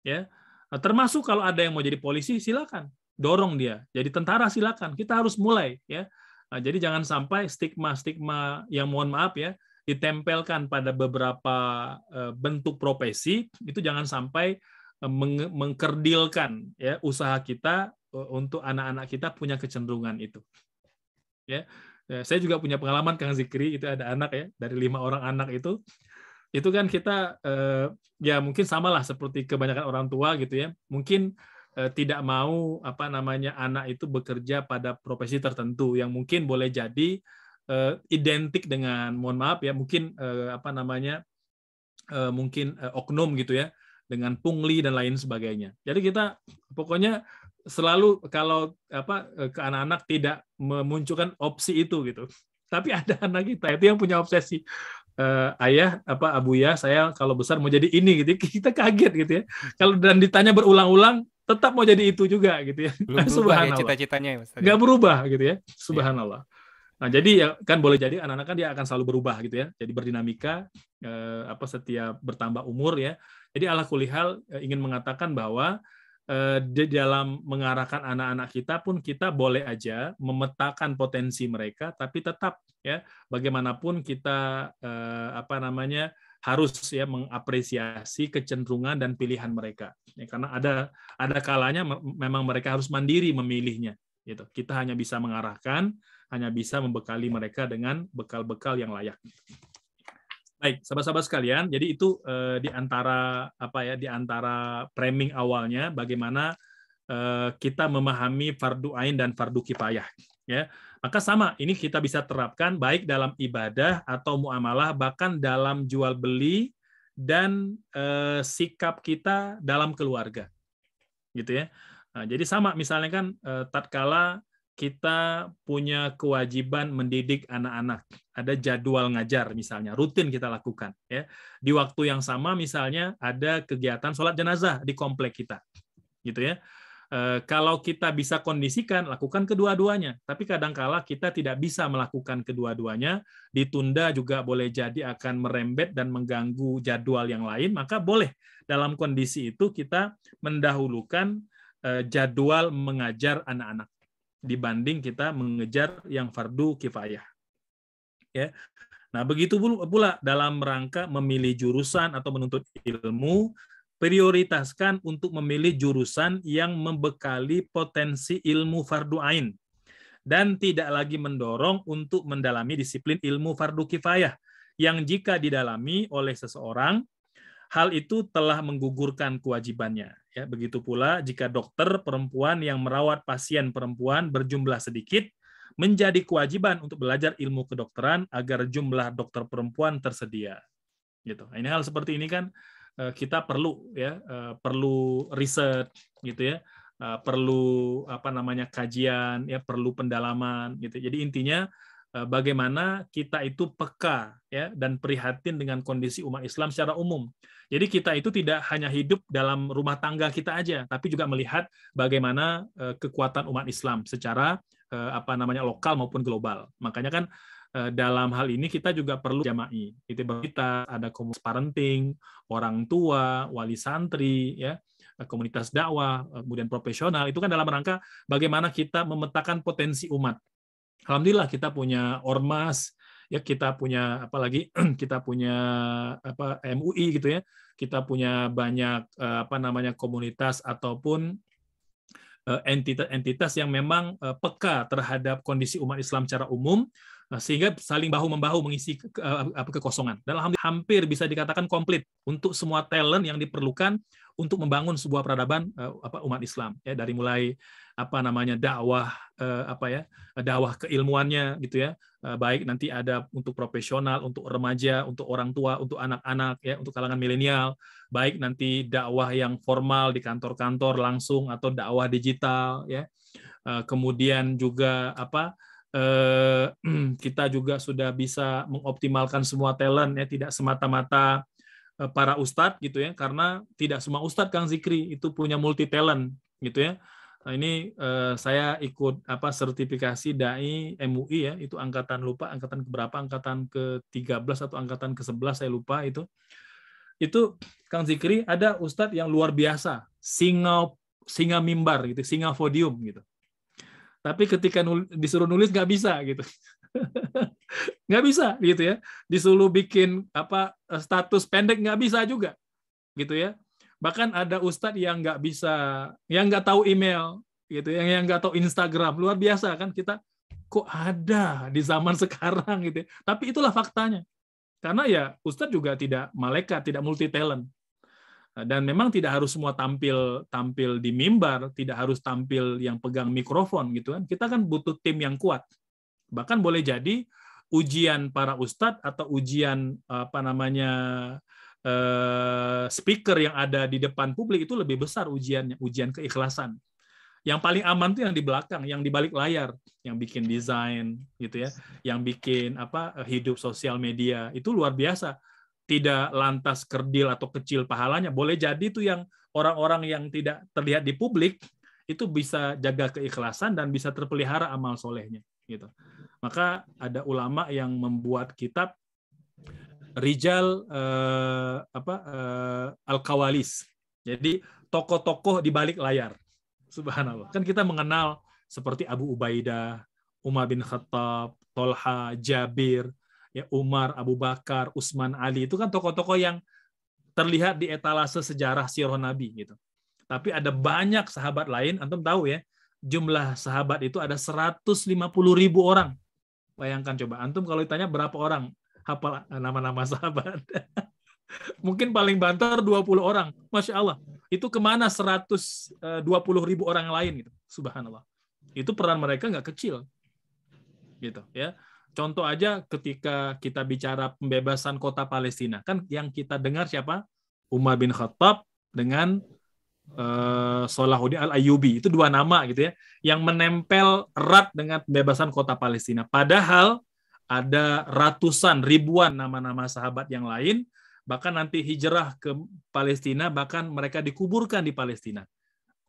C: ya. Nah, termasuk kalau ada yang mau jadi polisi, silakan dorong dia. Jadi tentara, silakan. Kita harus mulai, ya. Nah, jadi jangan sampai stigma yang mohon maaf ya ditempelkan pada beberapa bentuk profesi, itu jangan sampai mengkerdilkan ya usaha kita untuk anak-anak kita punya kecenderungan itu. Ya, saya juga punya pengalaman, Kang Zikri, itu ada anak ya, dari 5 orang anak itu kan kita ya mungkin samalah seperti kebanyakan orang tua gitu ya, mungkin tidak mau anak itu bekerja pada profesi tertentu yang mungkin boleh jadi identik dengan, mohon maaf ya, mungkin mungkin oknum gitu ya, dengan pungli dan lain sebagainya. Jadi kita pokoknya selalu kalau ke anak-anak tidak memunculkan opsi itu gitu. Tapi ada anak kita itu yang punya obsesi. ayah Abuya, saya kalau besar mau jadi ini gitu. Kita kaget gitu ya. Kalau dan ditanya berulang-ulang tetap mau jadi itu juga gitu ya.
A: Belum berubah ya
C: Subhanallah.
A: cita-citanya ya Ustaz ya?
C: Nggak berubah gitu ya.
A: Iya.
C: Subhanallah. Nah, jadi ya kan boleh jadi anak-anak kan dia akan selalu berubah gitu ya. Jadi berdinamika setiap bertambah umur ya. Jadi ala kulihal ingin mengatakan bahwa di dalam mengarahkan anak-anak kita pun kita boleh aja memetakan potensi mereka, tapi tetap ya bagaimanapun kita harus ya mengapresiasi kecenderungan dan pilihan mereka. Ya, karena ada kalanya memang mereka harus mandiri memilihnya. Gitu. Kita hanya bisa mengarahkan, hanya bisa membekali mereka dengan bekal-bekal yang layak. Baik, sahabat-sahabat sekalian, jadi itu di antara framing awalnya bagaimana kita memahami fardu ain dan fardu kifayah, ya. Maka sama, ini kita bisa terapkan baik dalam ibadah atau muamalah, bahkan dalam jual beli dan sikap kita dalam keluarga, gitu ya. Nah, jadi sama, misalnya kan tatkala kita punya kewajiban mendidik anak-anak, ada jadwal ngajar misalnya, rutin kita lakukan ya. Di waktu yang sama misalnya ada kegiatan sholat jenazah di komplek kita, gitu ya. Kalau kita bisa kondisikan, lakukan kedua-duanya. Tapi kadangkala kita tidak bisa melakukan kedua-duanya, ditunda juga boleh jadi akan merembet dan mengganggu jadwal yang lain, maka boleh dalam kondisi itu kita mendahulukan jadwal mengajar anak-anak dibanding kita mengejar yang fardu kifayah. Ya. Nah, begitu pula dalam rangka memilih jurusan atau menuntut ilmu, prioritaskan untuk memilih jurusan yang membekali potensi ilmu fardu ain dan tidak lagi mendorong untuk mendalami disiplin ilmu fardu kifayah yang jika didalami oleh seseorang, hal itu telah menggugurkan kewajibannya. Ya, begitu pula jika dokter perempuan yang merawat pasien perempuan berjumlah sedikit, menjadi kewajiban untuk belajar ilmu kedokteran agar jumlah dokter perempuan tersedia. Gitu. Ini hal seperti ini kan kita perlu ya perlu riset gitu ya, perlu kajian ya, perlu pendalaman gitu. Jadi intinya bagaimana kita itu peka ya dan prihatin dengan kondisi umat Islam secara umum. Jadi kita itu tidak hanya hidup dalam rumah tangga kita aja, tapi juga melihat bagaimana kekuatan umat Islam secara lokal maupun global. Makanya kan dalam hal ini kita juga perlu jama'i. Itu kita ada komunitas parenting, orang tua, wali santri, ya, komunitas dakwah, kemudian profesional. Itu kan dalam rangka bagaimana kita memetakan potensi umat. Alhamdulillah kita punya ormas, ya kita punya kita punya MUI gitu ya, kita punya banyak komunitas ataupun entitas yang memang peka terhadap kondisi umat Islam secara umum, sehingga saling bahu-membahu mengisi kekosongan. Dan alhamdulillah hampir bisa dikatakan komplit untuk semua talent yang diperlukan untuk membangun sebuah peradaban umat Islam, ya, dari mulai dakwah dakwah keilmuannya gitu ya, baik nanti ada untuk profesional, untuk remaja, untuk orang tua, untuk anak-anak ya, untuk kalangan milenial, baik nanti dakwah yang formal di kantor-kantor langsung atau dakwah digital ya, kemudian juga kita juga sudah bisa mengoptimalkan semua talent ya, tidak semata-mata para ustadz gitu ya, karena tidak semua ustadz Kang Zikri itu punya multi talent gitu ya. Nah, ini saya ikut sertifikasi dai MUI ya, itu angkatan keberapa, angkatan ke-13 atau angkatan ke-11 saya lupa itu. Itu Kang Zikri ada ustadz yang luar biasa, singa mimbar gitu, singa podium gitu. Tapi ketika disuruh nulis nggak bisa gitu. Nggak bisa gitu ya, disuruh bikin status pendek nggak bisa juga gitu ya. Bahkan ada ustadz yang nggak bisa, yang nggak tahu email gitu, yang nggak tahu Instagram. Luar biasa kan, kita kok ada di zaman sekarang gitu ya. Tapi itulah faktanya, karena ya ustadz juga tidak malaikat, tidak multi talent, dan memang tidak harus semua tampil di mimbar, tidak harus tampil yang pegang mikrofon gitu kan. Kita kan butuh tim yang kuat. Bahkan boleh jadi ujian para ustadz atau ujian speaker yang ada di depan publik itu lebih besar ujiannya, ujian keikhlasan. Yang paling aman tuh yang di belakang, yang di balik layar, yang bikin desain gitu ya, yang bikin hidup sosial media itu luar biasa. Tidak lantas kerdil atau kecil pahalanya, boleh jadi tuh yang orang-orang yang tidak terlihat di publik itu bisa jaga keikhlasan dan bisa terpelihara amal solehnya gitu. Maka ada ulama yang membuat kitab Rijal Al-Kawalis. Jadi tokoh-tokoh di balik layar. Subhanallah. Kan kita mengenal seperti Abu Ubaidah, Umar bin Khattab, Tolha, Jabir, ya Umar, Abu Bakar, Utsman, Ali. Itu kan tokoh-tokoh yang terlihat di etalase sejarah sirah Nabi gitu. Tapi ada banyak sahabat lain, antum tahu ya, jumlah sahabat itu ada 150.000 orang. Bayangkan coba, antum kalau ditanya berapa orang hafal nama-nama sahabat. Mungkin paling banter 20 orang. Masya Allah. Itu kemana 120.000 orang lain gitu. Subhanallah. Itu peran mereka nggak kecil. Gitu ya. Contoh aja ketika kita bicara pembebasan kota Palestina. Kan yang kita dengar siapa? Umar bin Khattab dengan Salahuddin Al-Ayyubi. Itu dua nama gitu ya. Yang menempel erat dengan pembebasan kota Palestina. Padahal ada ratusan, ribuan nama-nama sahabat yang lain, bahkan nanti hijrah ke Palestina, bahkan mereka dikuburkan di Palestina.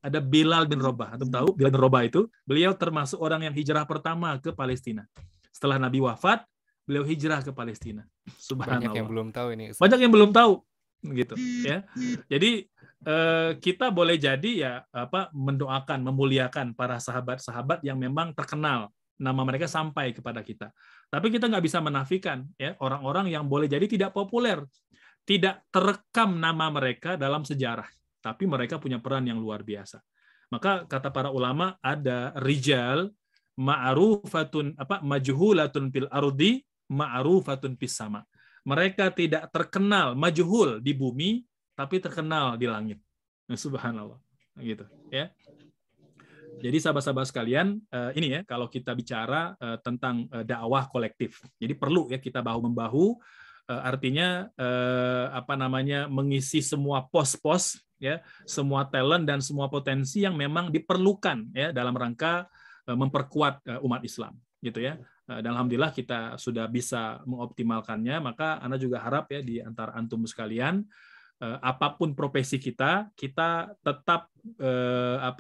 C: Ada Bilal bin Rabah. Antum tahu Bilal bin Rabah itu? Beliau termasuk orang yang hijrah pertama ke Palestina. Setelah Nabi wafat, beliau hijrah ke Palestina. Subhanallah.
A: Banyak yang belum tahu ini, Ustaz.
C: Banyak yang belum tahu, gitu ya. Jadi kita boleh jadi ya mendoakan, memuliakan para sahabat-sahabat yang memang terkenal, nama mereka sampai kepada kita. Tapi kita nggak bisa menafikan ya orang-orang yang boleh jadi tidak populer, tidak terekam nama mereka dalam sejarah, tapi mereka punya peran yang luar biasa. Maka kata para ulama ada rijal ma'rufatun majhulatun fil ardi ma'rufatun fis sama. Mereka tidak terkenal majhul di bumi tapi terkenal di langit. Subhanallah. Gitu ya. Jadi sahabat-sahabat sekalian, ini ya kalau kita bicara tentang dakwah kolektif. Jadi perlu ya kita bahu-membahu, artinya mengisi semua pos-pos ya, semua talent dan semua potensi yang memang diperlukan ya dalam rangka memperkuat umat Islam gitu ya. Dan alhamdulillah kita sudah bisa mengoptimalkannya, maka Anda juga harap ya di antara antum sekalian, apapun profesi kita tetap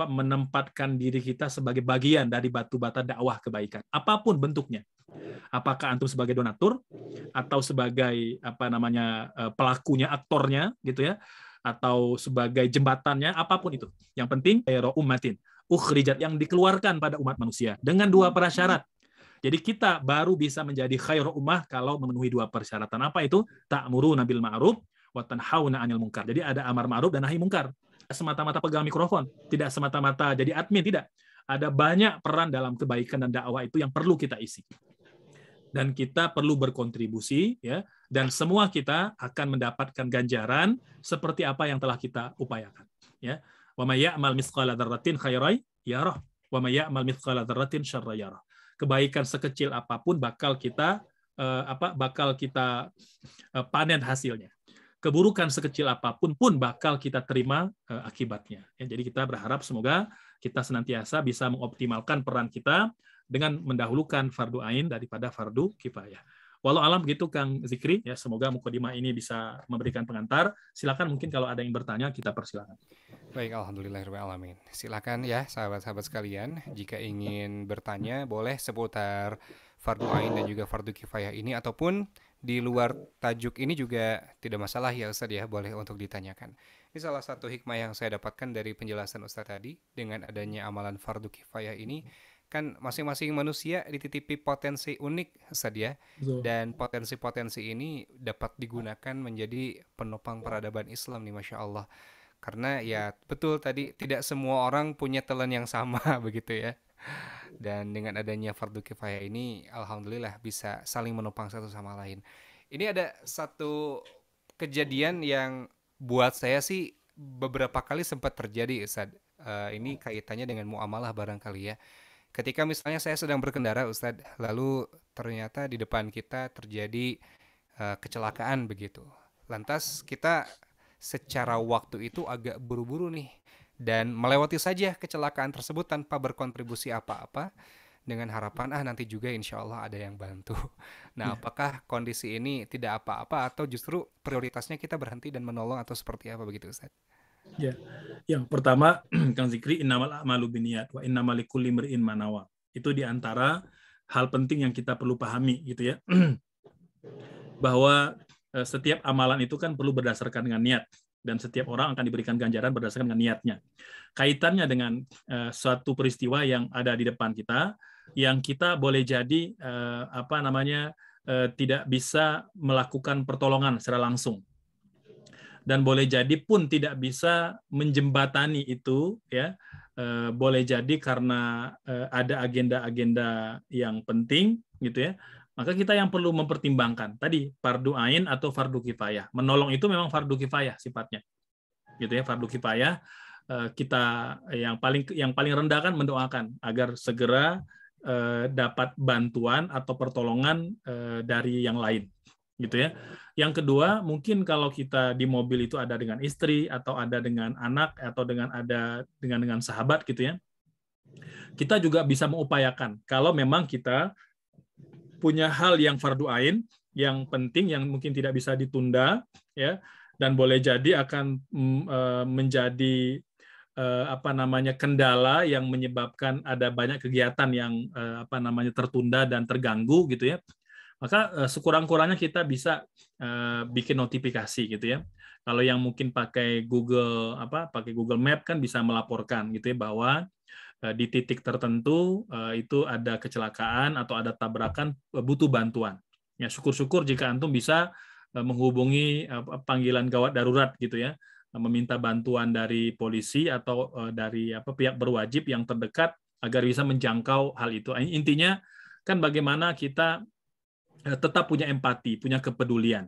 C: menempatkan diri kita sebagai bagian dari batu bata dakwah kebaikan, apapun bentuknya. Apakah antum sebagai donatur atau sebagai pelakunya, aktornya gitu ya, atau sebagai jembatannya, apapun itu. Yang penting khairu ummatin ukhrijat, yang dikeluarkan pada umat manusia dengan dua prasyarat. Jadi kita baru bisa menjadi khairu ummah kalau memenuhi dua persyaratan. Apa itu? Ta'muruna bil ma'ruf wa tanhauna 'anil munkar. Jadi ada amar ma'ruf dan nahi munkar. Tidak semata-mata pegang mikrofon, tidak semata-mata jadi admin, tidak. Ada banyak peran dalam kebaikan dan dakwah itu yang perlu kita isi. Dan kita perlu berkontribusi ya, dan semua kita akan mendapatkan ganjaran seperti apa yang telah kita upayakan ya. Wa may ya'mal mithqala dzarratin khairan yarah wa may ya'mal mithqala dzarratin syarran yarah. Kebaikan sekecil apapun bakal kita panen hasilnya. Keburukan sekecil apapun pun bakal kita terima akibatnya. Ya, jadi kita berharap semoga kita senantiasa bisa mengoptimalkan peran kita dengan mendahulukan fardu ain daripada fardu kifayah. Walau alam begitu Kang Zikri, ya semoga mukadimah ini bisa memberikan pengantar. Silakan mungkin kalau ada yang bertanya kita persilakan.
A: Baik, alhamdulillahirabbil alamin. Silakan ya sahabat-sahabat sekalian, jika ingin bertanya boleh seputar fardu ain dan juga fardu kifayah ini, ataupun di luar tajuk ini juga tidak masalah ya Ustaz ya, boleh untuk ditanyakan. Ini salah satu hikmah yang saya dapatkan dari penjelasan Ustaz tadi, dengan adanya amalan fardu kifayah ini kan masing-masing manusia dititipi potensi unik Ustaz ya, dan potensi-potensi ini dapat digunakan menjadi penopang peradaban Islam nih, Masya Allah. Karena ya betul tadi, tidak semua orang punya talent yang sama begitu ya. Dan dengan adanya fardu kifayah ini alhamdulillah bisa saling menopang satu sama lain. Ini ada satu kejadian yang buat saya sih beberapa kali sempat terjadi Ustaz. Ini kaitannya dengan muamalah barangkali ya. Ketika misalnya saya sedang berkendara Ustaz, lalu ternyata di depan kita terjadi kecelakaan begitu. Lantas kita secara waktu itu agak buru-buru nih, dan melewati saja kecelakaan tersebut tanpa berkontribusi apa-apa dengan harapan nanti juga insya Allah ada yang bantu. Nah,
C: Ya,
A: apakah kondisi ini tidak apa-apa atau justru prioritasnya kita berhenti dan menolong atau seperti apa begitu Ustaz?
C: ya. Yang pertama, Kang Zikri, innamal a'malu binniyat wa innamal likulli imri'in ma nawa. Itu di antara hal penting yang kita perlu pahami gitu ya. Bahwa setiap amalan itu kan perlu berdasarkan dengan niat, dan setiap orang akan diberikan ganjaran berdasarkan dengan niatnya. Kaitannya dengan suatu peristiwa yang ada di depan kita, yang kita boleh jadi tidak bisa melakukan pertolongan secara langsung, dan boleh jadi pun tidak bisa menjembatani itu, ya. Boleh jadi karena ada agenda-agenda yang penting gitu ya, maka kita yang perlu mempertimbangkan tadi fardu ain atau fardu kifayah. Menolong itu memang fardu kifayah sifatnya gitu ya. Fardu kifayah, kita yang paling rendah kan mendoakan agar segera dapat bantuan atau pertolongan dari yang lain gitu ya. Yang kedua, mungkin kalau kita di mobil itu ada dengan istri atau ada dengan anak atau dengan sahabat gitu ya, kita juga bisa mengupayakan kalau memang kita punya hal yang fardu ain, yang penting, yang mungkin tidak bisa ditunda, ya, dan boleh jadi akan menjadi kendala yang menyebabkan ada banyak kegiatan yang tertunda dan terganggu gitu ya. Maka sekurang-kurangnya kita bisa bikin notifikasi gitu ya. Kalau yang mungkin pakai Google Map kan bisa melaporkan gitu ya, bahwa di titik tertentu itu ada kecelakaan atau ada tabrakan, butuh bantuan. Ya, syukur-syukur jika antum bisa menghubungi panggilan gawat darurat gitu ya, meminta bantuan dari polisi atau dari pihak berwajib yang terdekat agar bisa menjangkau hal itu. Intinya kan bagaimana kita tetap punya empati, punya kepedulian,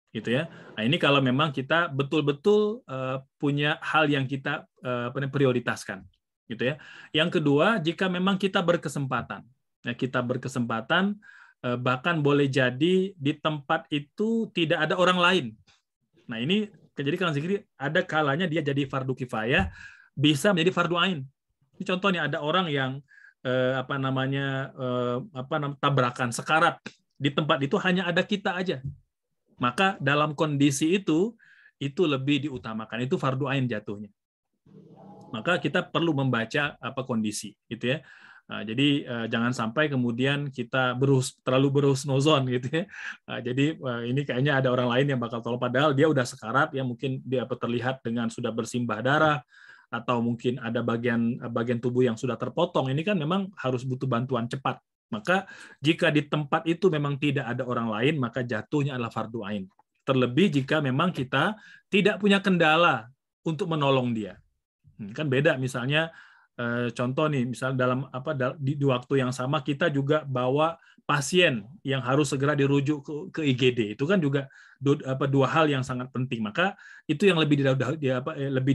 C: gitu ya. Nah, ini kalau memang kita betul-betul punya hal yang kita prioritaskan, gitu ya. Yang kedua, jika memang kita berkesempatan, bahkan boleh jadi di tempat itu tidak ada orang lain. Nah, ini jadi Kang Zikri, ada kalanya dia jadi fardu kifayah, bisa menjadi fardu ain. Ini contohnya ada orang yang tabrakan, sekarat, di tempat itu hanya ada kita aja. Maka dalam kondisi itu lebih diutamakan, itu fardu ain jatuhnya. Maka kita perlu membaca kondisi gitu ya. Jadi jangan sampai kemudian kita terlalu berhusnuzon gitu ya. Jadi ini kayaknya ada orang lain yang bakal tolong, padahal dia udah sekarat ya, mungkin dia terlihat dengan sudah bersimbah darah, atau mungkin ada bagian tubuh yang sudah terpotong. Ini kan memang harus butuh bantuan cepat. Maka jika di tempat itu memang tidak ada orang lain, maka jatuhnya adalah fardu ain. Terlebih jika memang kita tidak punya kendala untuk menolong dia. Kan beda, misalnya contoh nih, misal di waktu yang sama kita juga bawa pasien yang harus segera dirujuk ke IGD. Itu kan juga dua hal yang sangat penting. Maka itu yang lebih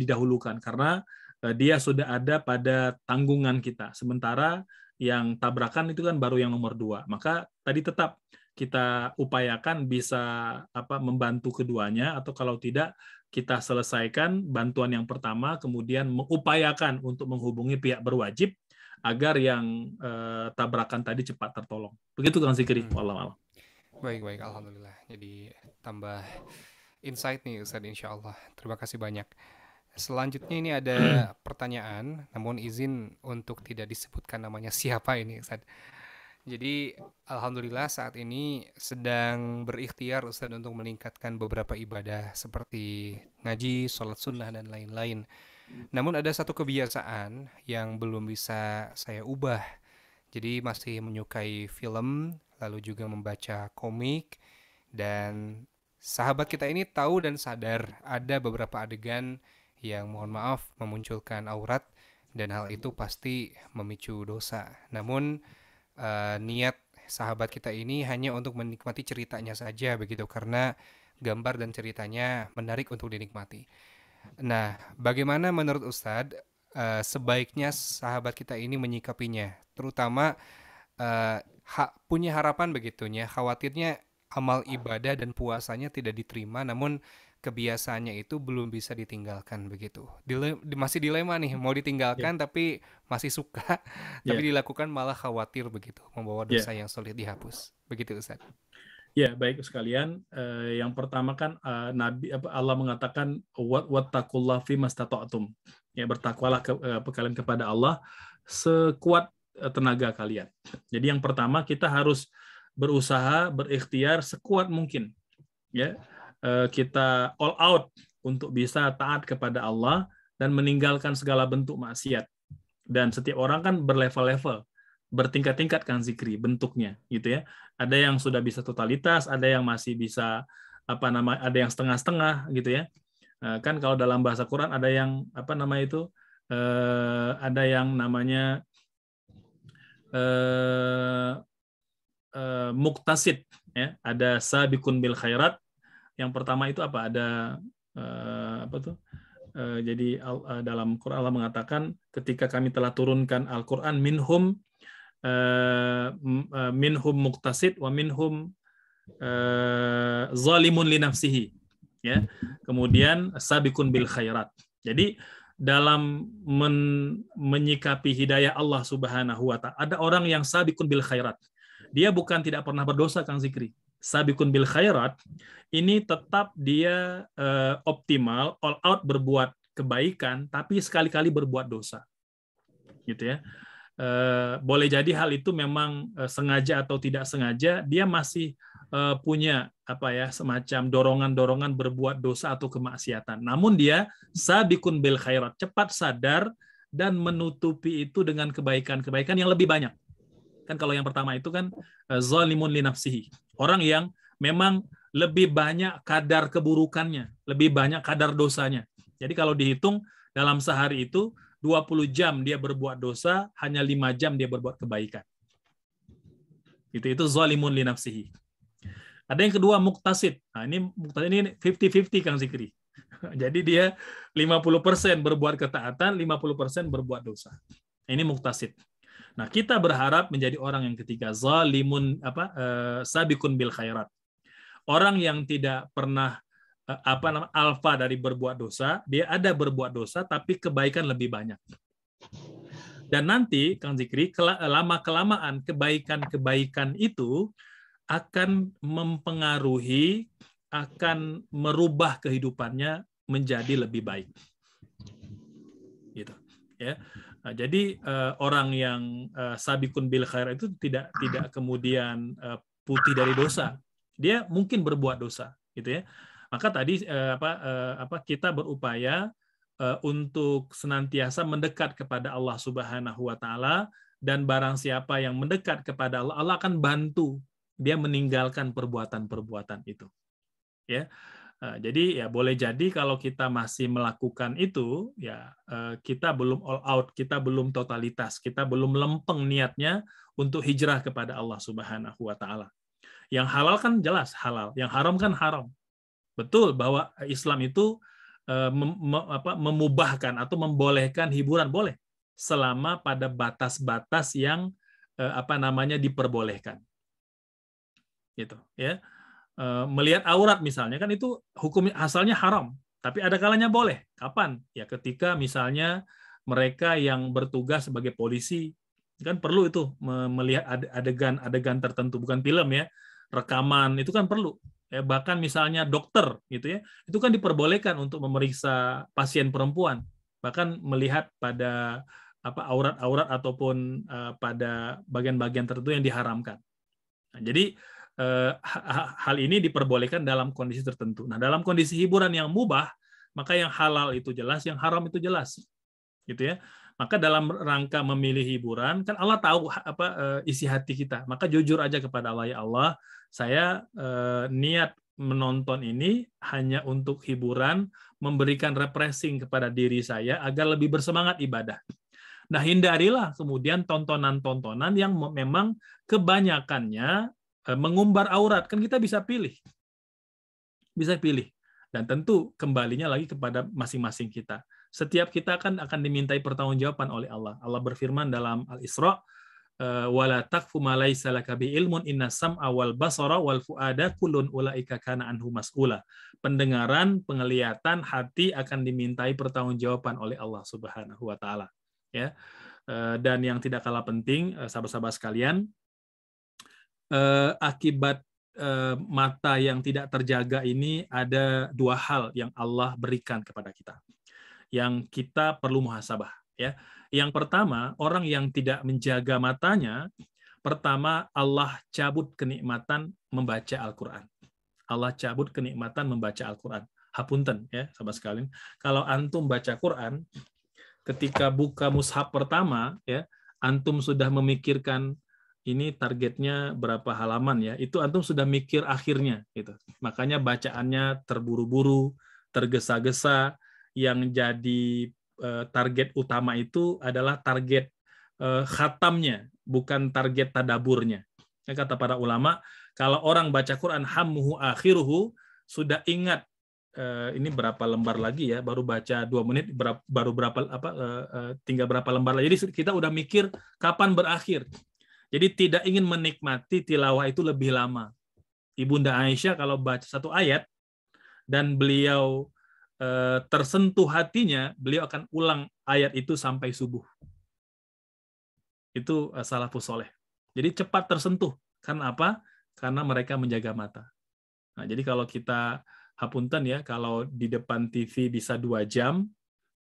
C: didahulukan karena dia sudah ada pada tanggungan kita. Sementara yang tabrakan itu kan baru yang nomor 2. Maka tadi tetap kita upayakan bisa membantu keduanya, atau kalau tidak kita selesaikan bantuan yang pertama, kemudian mengupayakan untuk menghubungi pihak berwajib agar yang tabrakan tadi cepat tertolong. Begitu Kang Zikri. Wallahualam.
A: Baik, alhamdulillah. Jadi tambah insight nih Ustaz, insya Allah. Terima kasih banyak. Selanjutnya ini ada pertanyaan, namun izin untuk tidak disebutkan namanya siapa ini Ustaz. Jadi alhamdulillah saat ini sedang berikhtiar Ustaz untuk meningkatkan beberapa ibadah seperti ngaji, sholat sunnah, dan lain-lain. Namun ada satu kebiasaan yang belum bisa saya ubah. Jadi masih menyukai film, lalu juga membaca komik, dan sahabat kita ini tahu dan sadar ada beberapa adegan yang mohon maaf memunculkan aurat, dan hal itu pasti memicu dosa. Namun niat sahabat kita ini hanya untuk menikmati ceritanya saja begitu, karena gambar dan ceritanya menarik untuk dinikmati. Nah, bagaimana menurut Ustadz sebaiknya sahabat kita ini menyikapinya, terutama punya harapan begitunya, khawatirnya amal ibadah dan puasanya tidak diterima, namun kebiasaannya itu belum bisa ditinggalkan begitu. Masih dilema nih, mau ditinggalkan tapi masih suka, tapi dilakukan malah khawatir begitu, membawa dosa yang sulit dihapus. Begitu Ustaz.
C: Ya, baik sekalian. Yang pertama kan Allah mengatakan wattaqullaha fimastata'tum. Ya, bertakwalah kalian kepada Allah sekuat tenaga kalian. Jadi yang pertama kita harus berusaha, berikhtiar sekuat mungkin. Ya, kita all out untuk bisa taat kepada Allah dan meninggalkan segala bentuk maksiat. Dan setiap orang kan berlevel-level, bertingkat-tingkat Kang Zikri bentuknya, gitu ya. Ada yang sudah bisa totalitas, ada yang masih bisa ada yang setengah-setengah, gitu ya. Kan kalau dalam bahasa Quran ada yang ada yang namanya muktasid, ya. Ada sabiqun bil khairat. Yang pertama itu apa? Ada jadi dalam Quran Allah mengatakan ketika kami telah turunkan Al-Quran minhum muktasid wa minhum zalimun li nafsihi, ya. Kemudian sabiqun bil khairat. Jadi dalam menyikapi hidayah Allah Subhanahu wa taala, ada orang yang sabiqun bil khairat. Dia bukan tidak pernah berdosa Kang Zikri. Sabiqun bil khairat ini tetap dia optimal, all out berbuat kebaikan, tapi sekali-kali berbuat dosa, gitu ya. Boleh jadi hal itu memang sengaja atau tidak sengaja, dia masih punya semacam dorongan-dorongan berbuat dosa atau kemaksiatan. Namun dia sabiqun bil khairat, cepat sadar dan menutupi itu dengan kebaikan-kebaikan yang lebih banyak. Kan kalau yang pertama itu kan zalimun li nafsihi, orang yang memang lebih banyak kadar keburukannya, lebih banyak kadar dosanya. Jadi kalau dihitung dalam sehari itu 20 jam dia berbuat dosa, hanya 5 jam dia berbuat kebaikan. Itu zalimun li nafsihi. Ada yang kedua muktasid. Nah, ini 50-50 Kang Zikri. Jadi dia 50% berbuat ketaatan, 50% berbuat dosa. Ini muktasid. Nah, kita berharap menjadi orang yang ketiga, zalimun sabiqun bil khairat. Orang yang tidak pernah alfa dari berbuat dosa, dia ada berbuat dosa tapi kebaikan lebih banyak. Dan nanti Kang Zikri, lama-kelamaan kebaikan-kebaikan itu akan mempengaruhi, akan merubah kehidupannya menjadi lebih baik. Gitu, ya. Nah, jadi orang yang sabiqun bil khair itu tidak kemudian putih dari dosa. Dia mungkin berbuat dosa, gitu ya. Maka tadi kita berupaya untuk senantiasa mendekat kepada Allah Subhanahu wa taala, dan barang siapa yang mendekat kepada Allah, Allah akan bantu dia meninggalkan perbuatan-perbuatan itu. Ya. Jadi ya boleh jadi kalau kita masih melakukan itu, ya kita belum all out, kita belum totalitas, kita belum lempeng niatnya untuk hijrah kepada Allah Subhanahu wa taala. Yang halal kan jelas halal, yang haram kan haram. Betul bahwa Islam itu memubahkan atau membolehkan hiburan, boleh, selama pada batas-batas yang diperbolehkan. Gitu, ya. Melihat aurat misalnya kan itu hukum asalnya haram, tapi ada kalanya boleh. Kapan? Ya ketika misalnya mereka yang bertugas sebagai polisi kan perlu itu melihat adegan tertentu, bukan film ya, rekaman itu kan perlu. Ya, bahkan misalnya dokter gitu ya, itu kan diperbolehkan untuk memeriksa pasien perempuan, bahkan melihat pada aurat-aurat ataupun pada bagian-bagian tertentu yang diharamkan. Nah, jadi hal ini diperbolehkan dalam kondisi tertentu. Nah, dalam kondisi hiburan yang mubah, maka yang halal itu jelas, yang haram itu jelas, gitu ya. Maka dalam rangka memilih hiburan, kan Allah tahu isi hati kita. Maka jujur aja kepada Allah, ya Allah, saya niat menonton ini hanya untuk hiburan, memberikan refreshing kepada diri saya agar lebih bersemangat ibadah. Nah, hindarilah kemudian tontonan-tontonan yang memang kebanyakannya mengumbar aurat. Kan kita bisa pilih. Dan tentu kembalinya lagi kepada masing-masing kita. Setiap kita akan dimintai pertanggungjawaban oleh Allah. Allah berfirman dalam Al-Isra, wala taqfu ma laisa laka bi ilmun inna sam'a wal basara wal fuada kullun ulaika kana anhu mas'ula. Pendengaran, penglihatan, hati akan dimintai pertanggungjawaban oleh Allah Subhanahu wa taala. Ya. Dan yang tidak kalah penting, sahabat-sahabat sekalian, akibat mata yang tidak terjaga ini ada dua hal yang Allah berikan kepada kita, yang kita perlu muhasabah. Ya, yang pertama, orang yang tidak menjaga matanya, pertama Allah cabut kenikmatan membaca Al-Quran. Allah cabut kenikmatan membaca Al-Quran. Hapunten ya, sahabat sekalian. Kalau antum baca Quran, ketika buka mushaf pertama, ya, antum sudah memikirkan ini targetnya berapa halaman ya, itu antum sudah mikir akhirnya gitu. Makanya bacaannya terburu-buru, tergesa-gesa. Yang jadi target utama itu adalah target khatamnya, bukan target tadaburnya. Kata para ulama, kalau orang baca Quran hammuhu akhiruhu, sudah ingat ini berapa lembar lagi ya, baru baca 2 menit, baru berapa tinggal berapa lembar lagi. Jadi kita udah mikir kapan berakhir. Jadi tidak ingin menikmati tilawah itu lebih lama. Ibunda Aisyah kalau baca satu ayat dan beliau tersentuh hatinya, beliau akan ulang ayat itu sampai subuh. Itu salafus soleh. Jadi cepat tersentuh. Karena apa? Karena mereka menjaga mata. Nah, jadi kalau kita hapunten ya, kalau di depan TV bisa 2 jam,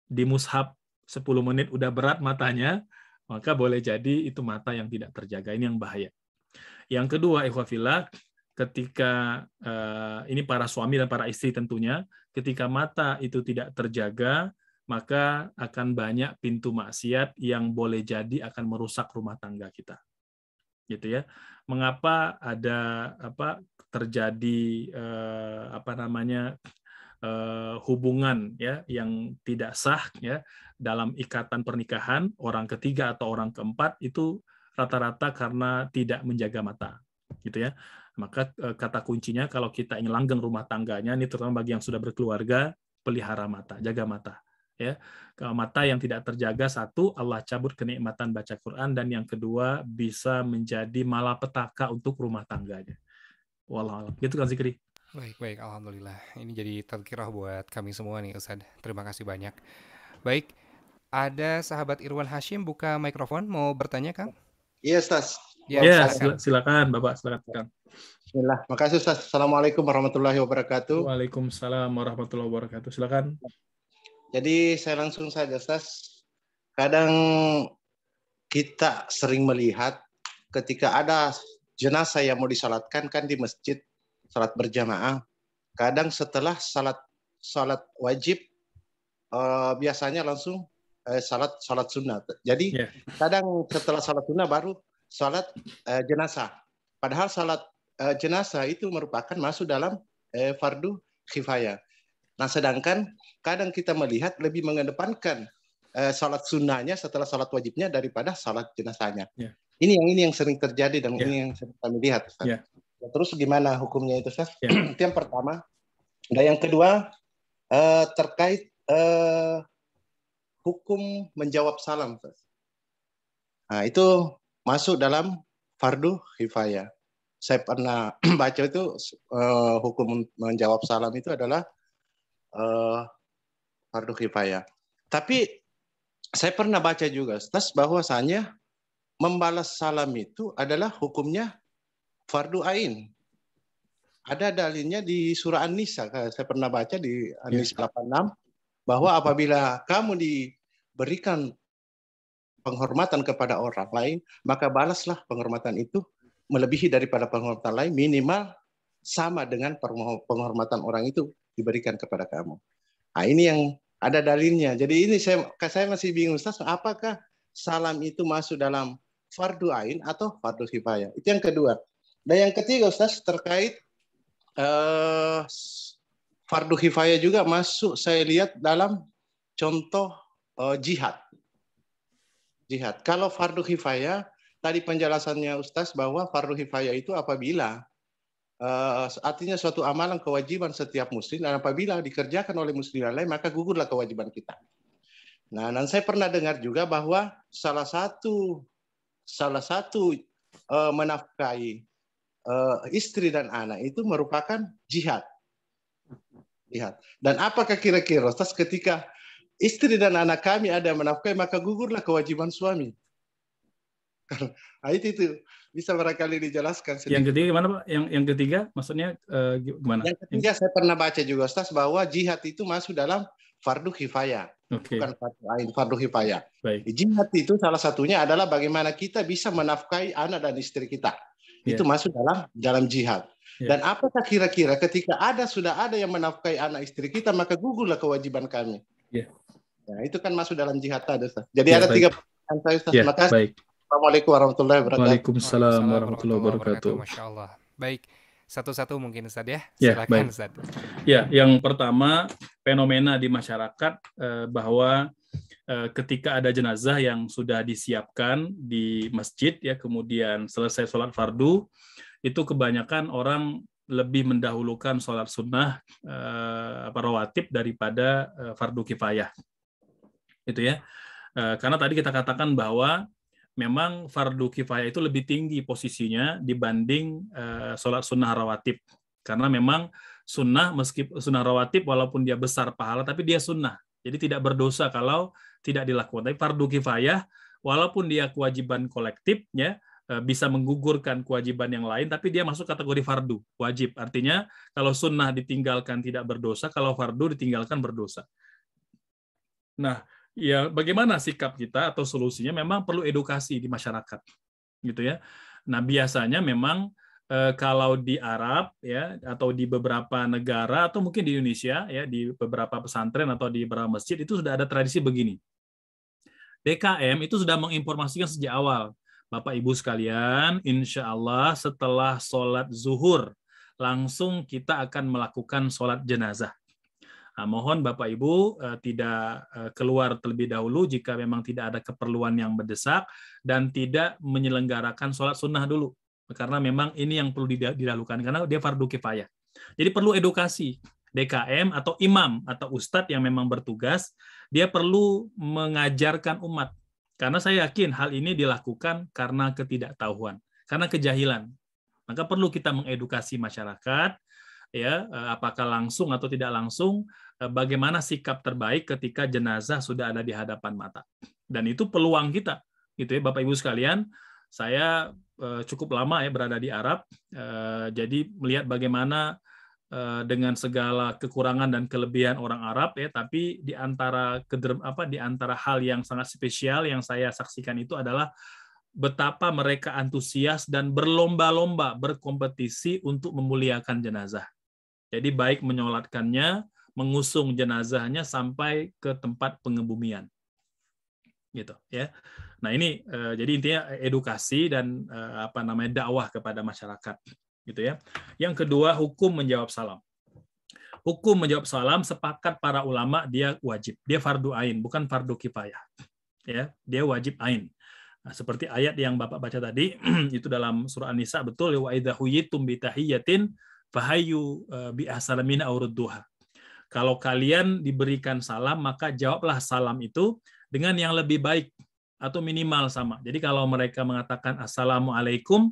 C: di mushaf 10 menit udah berat matanya, maka boleh jadi itu mata yang tidak terjaga. Ini yang bahaya. Yang kedua, ikhwafillah, ketika ini para suami dan para istri tentunya, ketika mata itu tidak terjaga, maka akan banyak pintu maksiat yang boleh jadi akan merusak rumah tangga kita. Gitu ya. Mengapa ada terjadi hubungan ya yang tidak sah ya dalam ikatan pernikahan, orang ketiga atau orang keempat itu rata-rata karena tidak menjaga mata. Gitu ya. Maka kata kuncinya kalau kita ingin langgeng rumah tangganya, ini terutama bagi yang sudah berkeluarga, pelihara mata, jaga mata. Ya, kalau mata yang tidak terjaga, satu, Allah cabut kenikmatan baca Quran, dan yang kedua bisa menjadi malapetaka untuk rumah tangganya. Wallahualam. Gitu kan Zikri?
A: Baik, alhamdulillah. Ini jadi tazkirah buat kami semua nih, Ustadz. Terima kasih banyak. Baik, ada sahabat Irwan Hashim buka mikrofon, mau bertanya, Kang?
D: Iya, Ustaz.
C: Ya, silakan Bapak, silakan.
D: Bismillah. Makasih, Ustaz. Assalamualaikum warahmatullahi wabarakatuh.
C: Waalaikumsalam warahmatullahi wabarakatuh. Silakan.
D: Jadi saya langsung saja, Ustaz. Kadang kita sering melihat ketika ada jenazah yang mau disalatkan kan di masjid, salat berjamaah. Kadang setelah salat wajib biasanya langsung salat sunnah. Jadi kadang setelah salat sunnah baru salat jenazah. Padahal salat jenazah itu merupakan masuk dalam fardu kifayah. Nah, sedangkan kadang kita melihat lebih mengedepankan salat sunnahnya setelah salat wajibnya daripada salat jenazahnya. Ini yang sering terjadi dan ini yang sering kami lihat. Terus gimana hukumnya itu, Ustaz? Itu yang pertama. Dan yang kedua terkait hukum menjawab salam, Ustaz. Nah, itu masuk dalam fardu kifayah. Saya pernah baca itu hukum menjawab salam itu adalah fardu kifayah. Tapi saya pernah baca juga, Ustaz, bahwasanya membalas salam itu adalah hukumnya fardu ain. Ada dalilnya di surah An-Nisa. Saya pernah baca di An-Nisa 86 bahwa apabila kamu diberikan penghormatan kepada orang lain, maka balaslah penghormatan itu melebihi daripada penghormatan lain, minimal sama dengan penghormatan orang itu diberikan kepada kamu. Nah, ini yang ada dalilnya. Jadi ini saya masih bingung, Ustaz, apakah salam itu masuk dalam fardu ain atau fardu kifayah? Itu yang kedua. Dan yang ketiga, Ustaz, terkait fardu kifayah juga masuk, saya lihat dalam contoh jihad. Kalau fardu kifayah, tadi penjelasannya Ustaz bahwa fardu kifayah itu apabila artinya suatu amalan kewajiban setiap muslim, dan apabila dikerjakan oleh muslim lain maka gugurlah kewajiban kita. Nah, dan saya pernah dengar juga bahwa salah satu salah satu menafkahi istri dan anak itu merupakan jihad. Dan apakah kira-kira Ustaz, ketika istri dan anak kami ada yang menafkahi, maka gugurlah kewajiban suami. Nah, itu bisa barangkali dijelaskan sedikit.
C: Yang ketiga gimana Pak? Yang ketiga maksudnya gimana?
D: Yang ketiga saya pernah baca juga Ustaz bahwa jihad itu masuk dalam fardu kifayah.
C: Oke.
D: Bukan fardu ain, fardu kifayah.
C: Baik.
D: Jihad itu salah satunya adalah bagaimana kita bisa menafkahi anak dan istri kita. Itu masuk dalam jihad. Dan apakah kira-kira ketika sudah ada yang menafkahi anak istri kita, maka gugurlah kewajiban kami. Nah, itu kan masuk dalam jihad tadi Ustaz. Jadi ada
C: baik.
D: 3 pertanyaan saya Ustaz. Terima kasih.
C: Baik.
D: Assalamualaikum warahmatullahi wabarakatuh.
C: Waalaikumsalam warahmatullahi wabarakatuh.
A: Masya Allah. Baik, satu-satu mungkin Ustaz ya.
C: Ya,
A: Silakan
C: baik.
A: Ustaz.
C: Ya, yang pertama fenomena di masyarakat bahwa ketika ada jenazah yang sudah disiapkan di masjid ya, kemudian selesai sholat fardu, itu kebanyakan orang lebih mendahulukan sholat sunnah rawatib daripada fardu kifayah. Itu ya. Karena tadi kita katakan bahwa memang fardu kifayah itu lebih tinggi posisinya dibanding sholat sunnah rawatib. Karena memang sunnah, meskipun sunnah rawatib walaupun dia besar pahala, tapi dia sunnah. Jadi tidak berdosa kalau tidak dilakukan. Tapi fardu kifayah, walaupun dia kewajiban kolektif, ya bisa menggugurkan kewajiban yang lain, tapi dia masuk kategori fardu, wajib. Artinya kalau sunnah ditinggalkan tidak berdosa, kalau fardu ditinggalkan berdosa. Nah, ya bagaimana sikap kita atau solusinya? Memang perlu edukasi di masyarakat, gitu ya. Nah, biasanya memang kalau di Arab ya atau di beberapa negara atau mungkin di Indonesia ya, di beberapa pesantren atau di beberapa masjid itu sudah ada tradisi begini. DKM itu sudah menginformasikan sejak awal, Bapak Ibu sekalian, insya Allah setelah sholat zuhur langsung kita akan melakukan sholat jenazah. Nah, mohon Bapak Ibu tidak keluar terlebih dahulu jika memang tidak ada keperluan yang mendesak dan tidak menyelenggarakan sholat sunnah dulu. Karena memang ini yang perlu dilakukan, karena dia fardu kifayah. Jadi perlu edukasi DKM atau imam atau ustadz yang memang bertugas, dia perlu mengajarkan umat. Karena saya yakin hal ini dilakukan karena ketidaktahuan, karena kejahilan. Maka perlu kita mengedukasi masyarakat, ya apakah langsung atau tidak langsung, bagaimana sikap terbaik ketika jenazah sudah ada di hadapan mata. Dan itu peluang kita, gitu ya Bapak Ibu sekalian. Saya cukup lama ya berada di Arab, jadi melihat bagaimana dengan segala kekurangan dan kelebihan orang Arab ya, tapi di antara hal yang sangat spesial yang saya saksikan itu adalah betapa mereka antusias dan berlomba-lomba berkompetisi untuk memuliakan jenazah. Jadi baik menyolatkannya, mengusung jenazahnya sampai ke tempat pengebumian. Gitu ya. Nah, ini jadi intinya edukasi dan dakwah kepada masyarakat gitu ya. Yang kedua, hukum menjawab salam. Hukum menjawab salam sepakat para ulama dia wajib. Dia fardu ain, bukan fardu kifayah. Ya, dia wajib ain. Nah, seperti ayat yang Bapak baca tadi itu dalam surah An-Nisa, betul, wa idza huyitum bi tahiyyatin fahayyu bi ahsana min aw rudduha. Kalau kalian diberikan salam, maka jawablah salam itu dengan yang lebih baik atau minimal sama. Jadi kalau mereka mengatakan assalamualaikum,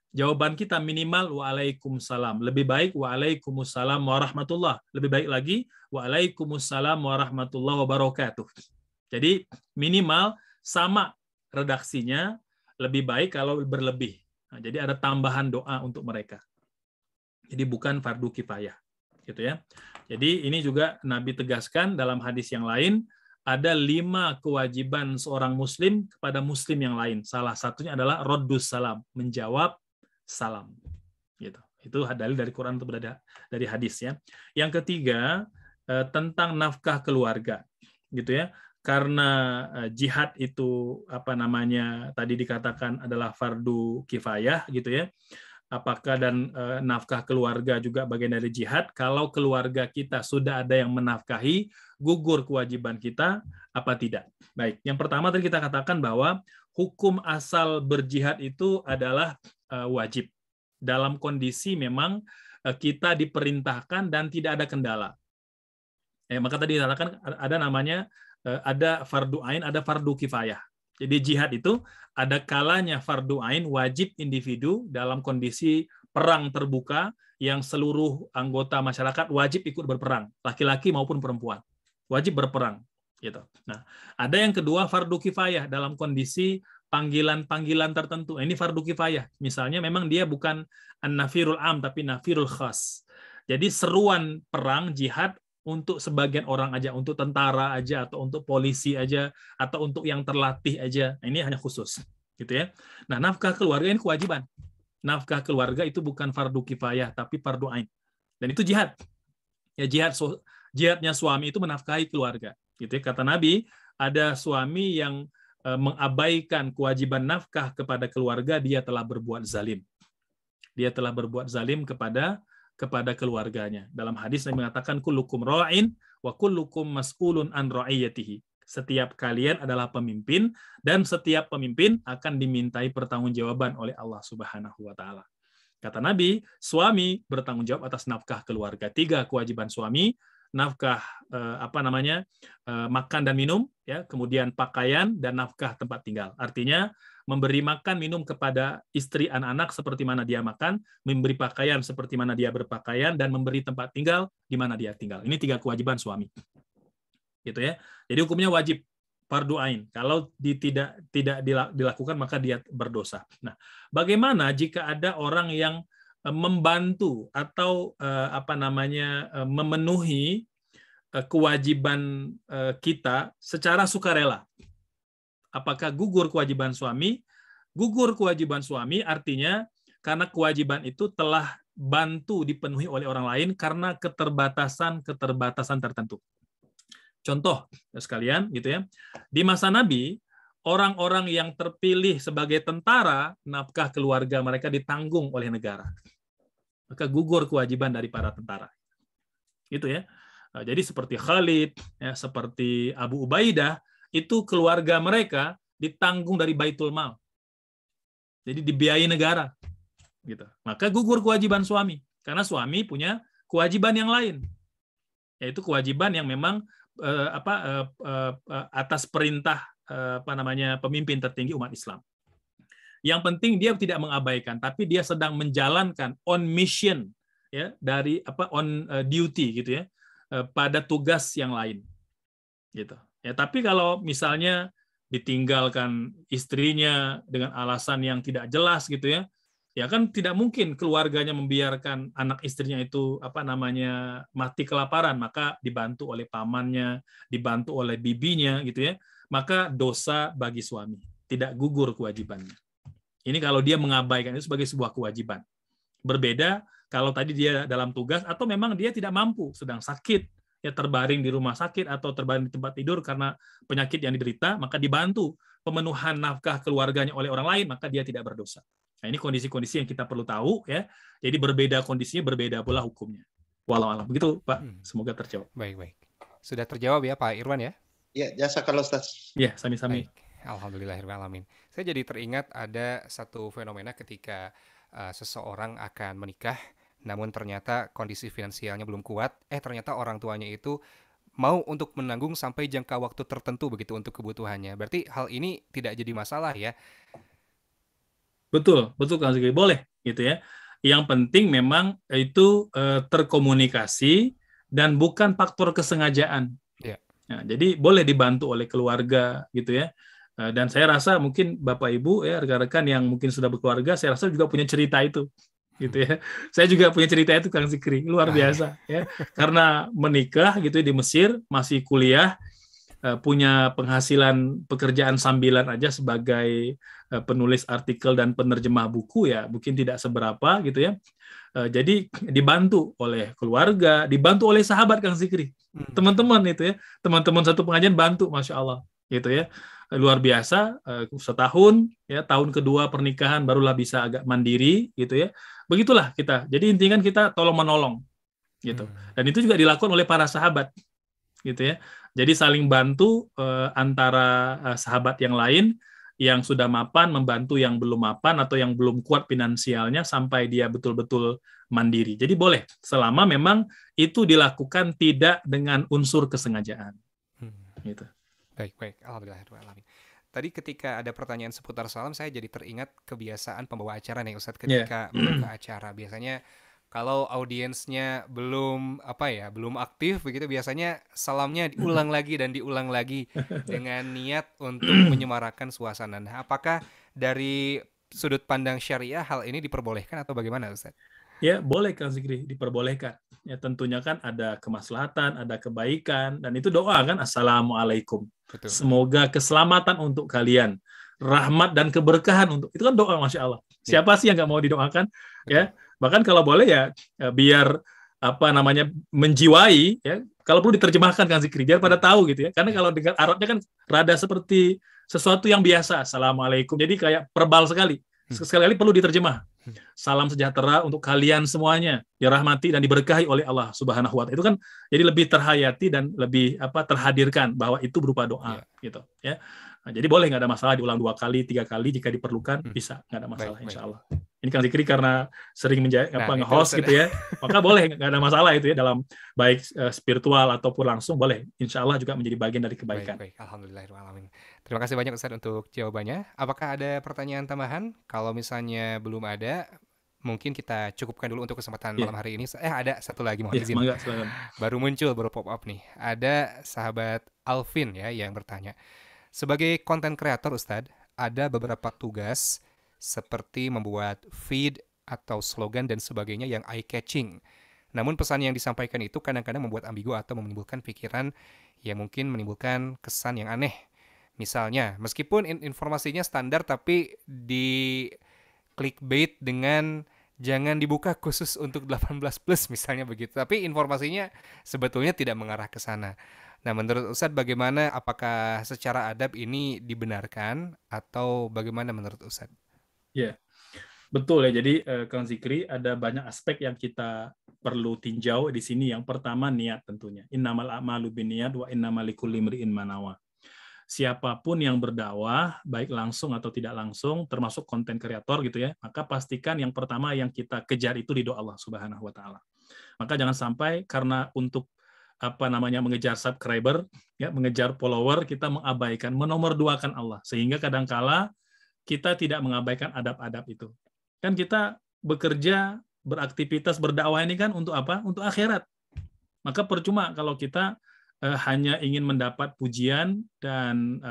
C: jawaban kita minimal waalaikumsalam. Lebih baik waalaikumsalam warahmatullah. Lebih baik lagi waalaikumsalam warahmatullahi wabarakatuh. Jadi minimal sama redaksinya, lebih baik kalau berlebih. Nah, jadi ada tambahan doa untuk mereka. Jadi bukan fardu kifayah, gitu ya. Jadi ini juga Nabi tegaskan dalam hadis yang lain, ada 5 kewajiban seorang muslim kepada muslim yang lain. Salah satunya adalah raddus salam, menjawab salam. Gitu. Itu dalil dari Quran atau dari hadis ya. Yang ketiga tentang nafkah keluarga, gitu ya. Karena jihad itu tadi dikatakan adalah fardu kifayah, gitu ya. Apakah dan nafkah keluarga juga bagian dari jihad? Kalau keluarga kita sudah ada yang menafkahi, gugur kewajiban kita, apa tidak? Baik, yang pertama tadi kita katakan bahwa hukum asal berjihad itu adalah wajib. Dalam kondisi memang kita diperintahkan dan tidak ada kendala. Maka tadi dikatakan ada namanya ada fardu ain, ada fardu kifayah. Jadi jihad itu ada kalanya fardu ain, wajib individu dalam kondisi perang terbuka yang seluruh anggota masyarakat wajib ikut berperang, laki-laki maupun perempuan. Wajib berperang gitu. Nah, ada yang kedua fardu kifayah dalam kondisi panggilan-panggilan tertentu. Ini fardu kifayah. Misalnya memang dia bukan an-nafirul am tapi nafirul khas. Jadi seruan perang jihad untuk sebagian orang aja, untuk tentara aja, atau untuk polisi aja, atau untuk yang terlatih aja. Nah, ini hanya khusus, gitu ya. Nah, nafkah keluarga ini kewajiban. Nafkah keluarga itu bukan fardu kifayah, tapi fardu ain. Dan itu jihad. Ya, jihadnya suami itu menafkahi keluarga. Gitu ya. Kata Nabi, ada suami yang mengabaikan kewajiban nafkah kepada keluarga, dia telah berbuat zalim. Dia telah berbuat zalim kepada keluarganya. Dalam hadis Nabi mengatakan kullukum ra'in wa kullukum mas'ulun an ra'iyatihi. Setiap kalian adalah pemimpin dan setiap pemimpin akan dimintai pertanggungjawaban oleh Allah Subhanahu wa taala. Kata Nabi, suami bertanggung jawab atas nafkah keluarga. 3 kewajiban suami, nafkah makan dan minum, ya, kemudian pakaian dan nafkah tempat tinggal. Artinya memberi makan minum kepada istri anak-anak seperti mana dia makan, memberi pakaian seperti mana dia berpakaian, dan memberi tempat tinggal di mana dia tinggal. Ini 3 kewajiban suami. Gitu ya. Jadi hukumnya wajib fardu ain. Kalau tidak dilakukan maka dia berdosa. Nah, bagaimana jika ada orang yang membantu atau memenuhi kewajiban kita secara sukarela? Apakah gugur kewajiban suami? Gugur kewajiban suami artinya karena kewajiban itu telah bantu dipenuhi oleh orang lain karena keterbatasan tertentu. Contoh sekalian, gitu ya. Di masa Nabi, orang-orang yang terpilih sebagai tentara, nafkah keluarga mereka ditanggung oleh negara. Maka gugur kewajiban dari para tentara. Gitu ya. Jadi seperti Khalid, ya, seperti Abu Ubaidah, itu keluarga mereka ditanggung dari Baitul Mal. Jadi dibiayai negara. Gitu. Maka gugur kewajiban suami. Karena suami punya kewajiban yang lain. Yaitu kewajiban yang memang atas perintah pemimpin tertinggi umat Islam. Yang penting dia tidak mengabaikan, tapi dia sedang menjalankan on mission, ya, dari on duty gitu ya, pada tugas yang lain. Gitu. Ya, tapi kalau misalnya ditinggalkan istrinya dengan alasan yang tidak jelas gitu ya, ya kan tidak mungkin keluarganya membiarkan anak istrinya itu mati kelaparan, maka dibantu oleh pamannya, dibantu oleh bibinya gitu ya, maka dosa bagi suami, tidak gugur kewajibannya. Ini kalau dia mengabaikan itu sebagai sebuah kewajiban. Berbeda kalau tadi dia dalam tugas atau memang dia tidak mampu, sedang sakit, ya, terbaring di rumah sakit atau terbaring di tempat tidur karena penyakit yang diderita, maka dibantu pemenuhan nafkah keluarganya oleh orang lain, maka dia tidak berdosa. Nah, ini kondisi-kondisi yang kita perlu tahu, ya. Jadi berbeda kondisinya, berbeda pula hukumnya. Wallahu a'lam. Begitu, Pak. Semoga terjawab.
A: Baik. Sudah terjawab ya, Pak Irwan ya?
D: Ya, jasa kalau Ustaz.
C: Ya, sami-sami.
A: Alhamdulillahirrahmanirrahim. Saya jadi teringat ada satu fenomena ketika seseorang akan menikah, namun ternyata kondisi finansialnya belum kuat, ternyata orang tuanya itu mau untuk menanggung sampai jangka waktu tertentu begitu untuk kebutuhannya. Berarti hal ini tidak jadi masalah ya?
C: Betul Kang Zikri, boleh gitu ya. Yang penting memang itu terkomunikasi dan bukan faktor kesengajaan.
A: Ya.
C: Nah, jadi boleh dibantu oleh keluarga gitu ya. Dan saya rasa mungkin Bapak Ibu ya, rekan-rekan yang mungkin sudah berkeluarga, saya rasa juga punya cerita itu. Gitu ya. Saya juga punya cerita itu Kang Zikri, luar biasa ya. Karena menikah gitu di Mesir, masih kuliah, punya penghasilan pekerjaan sambilan aja sebagai penulis artikel dan penerjemah buku, ya mungkin tidak seberapa gitu ya. Jadi dibantu oleh keluarga, dibantu oleh sahabat Kang Zikri, teman-teman itu ya, teman-teman satu pengajian bantu, Masya Allah gitu ya, luar biasa. Setahun ya, tahun kedua pernikahan barulah bisa agak mandiri gitu ya. Begitulah kita. Jadi intinya kita tolong menolong gitu. Dan itu juga dilakukan oleh para sahabat gitu ya. Jadi saling bantu antara sahabat yang lain yang sudah mapan membantu yang belum mapan atau yang belum kuat finansialnya sampai dia betul-betul mandiri. Jadi boleh selama memang itu dilakukan tidak dengan unsur kesengajaan. Gitu.
A: Baik. Alhamdulillah. tadi ketika ada pertanyaan seputar salam, saya jadi teringat kebiasaan pembawa acara nih Ustadz
C: Ya.
A: ketika membuka acara. Biasanya kalau audiensnya belum belum aktif begitu, biasanya salamnya diulang lagi dan diulang lagi dengan niat untuk menyemarakan suasana. Nah, apakah dari sudut pandang syariah hal ini diperbolehkan atau bagaimana Ustadz?
C: Ya, boleh Kang Zikri, diperbolehkan. Ya, tentunya kan ada kemaslahatan, ada kebaikan, dan itu doa kan, Assalamualaikum.
A: Betul.
C: Semoga keselamatan untuk kalian, rahmat dan keberkahan untuk, itu kan doa, Masya Allah. Siapa sih yang nggak mau didoakan? Ya, bahkan kalau boleh ya, biar menjiwai, ya, kalau perlu diterjemahkan Kang Zikri, biar pada tahu gitu ya. Karena kalau dengan Arabnya kan rada seperti sesuatu yang biasa, Assalamualaikum. Jadi kayak verbal sekali. Sekali-kali perlu diterjemah. Salam sejahtera untuk kalian semuanya, dirahmati dan diberkahi oleh Allah Subhanahu wa Ta'ala. Itu kan jadi lebih terhayati dan lebih terhadirkan bahwa itu berupa doa gitu ya. Nah, jadi boleh, nggak ada masalah diulang 2 kali, 3 kali jika diperlukan, bisa, nggak ada masalah insya Allah. Ini Kang Zikri karena sering nge-host gitu ya, maka boleh, nggak ada masalah itu ya, dalam baik spiritual ataupun langsung boleh, insya Allah juga menjadi bagian dari kebaikan.
A: Baik. Alhamdulillahirrahmanirrahim. Terima kasih banyak Ustadz untuk jawabannya. Apakah ada pertanyaan tambahan? Kalau misalnya belum ada, mungkin kita cukupkan dulu untuk kesempatan malam hari ini. Ada satu lagi, mohon izin.
C: Silakan.
A: Baru pop up nih. Ada sahabat Alvin ya yang bertanya. Sebagai konten kreator Ustadz, ada beberapa tugas seperti membuat feed atau slogan dan sebagainya yang eye-catching. Namun pesan yang disampaikan itu kadang-kadang membuat ambigu atau menimbulkan pikiran yang mungkin menimbulkan kesan yang aneh. Misalnya, meskipun informasinya standar tapi di clickbait dengan jangan dibuka khusus untuk 18+ misalnya begitu. Tapi informasinya sebetulnya tidak mengarah ke sana. Nah, menurut Ustadz bagaimana, apakah secara adab ini dibenarkan atau bagaimana menurut Ustadz?
C: Ya, betul ya. Jadi Kang Zikri, ada banyak aspek yang kita perlu tinjau di sini. Yang pertama niat tentunya. Innamal a'malu binniyat wa innamal likulli imri'in ma nawa. Siapapun yang berdakwah, baik langsung atau tidak langsung, termasuk konten kreator gitu ya, maka pastikan yang pertama yang kita kejar itu ridho Allah Subhanahu wa Ta'ala. Maka jangan sampai karena untuk mengejar subscriber, ya, mengejar follower, kita mengabaikan, menomorduakan Allah, sehingga kadangkala kita tidak mengabaikan adab-adab itu. Kan kita bekerja, beraktivitas, berdakwah ini kan untuk apa? Untuk akhirat. Maka percuma kalau kita hanya ingin mendapat pujian dan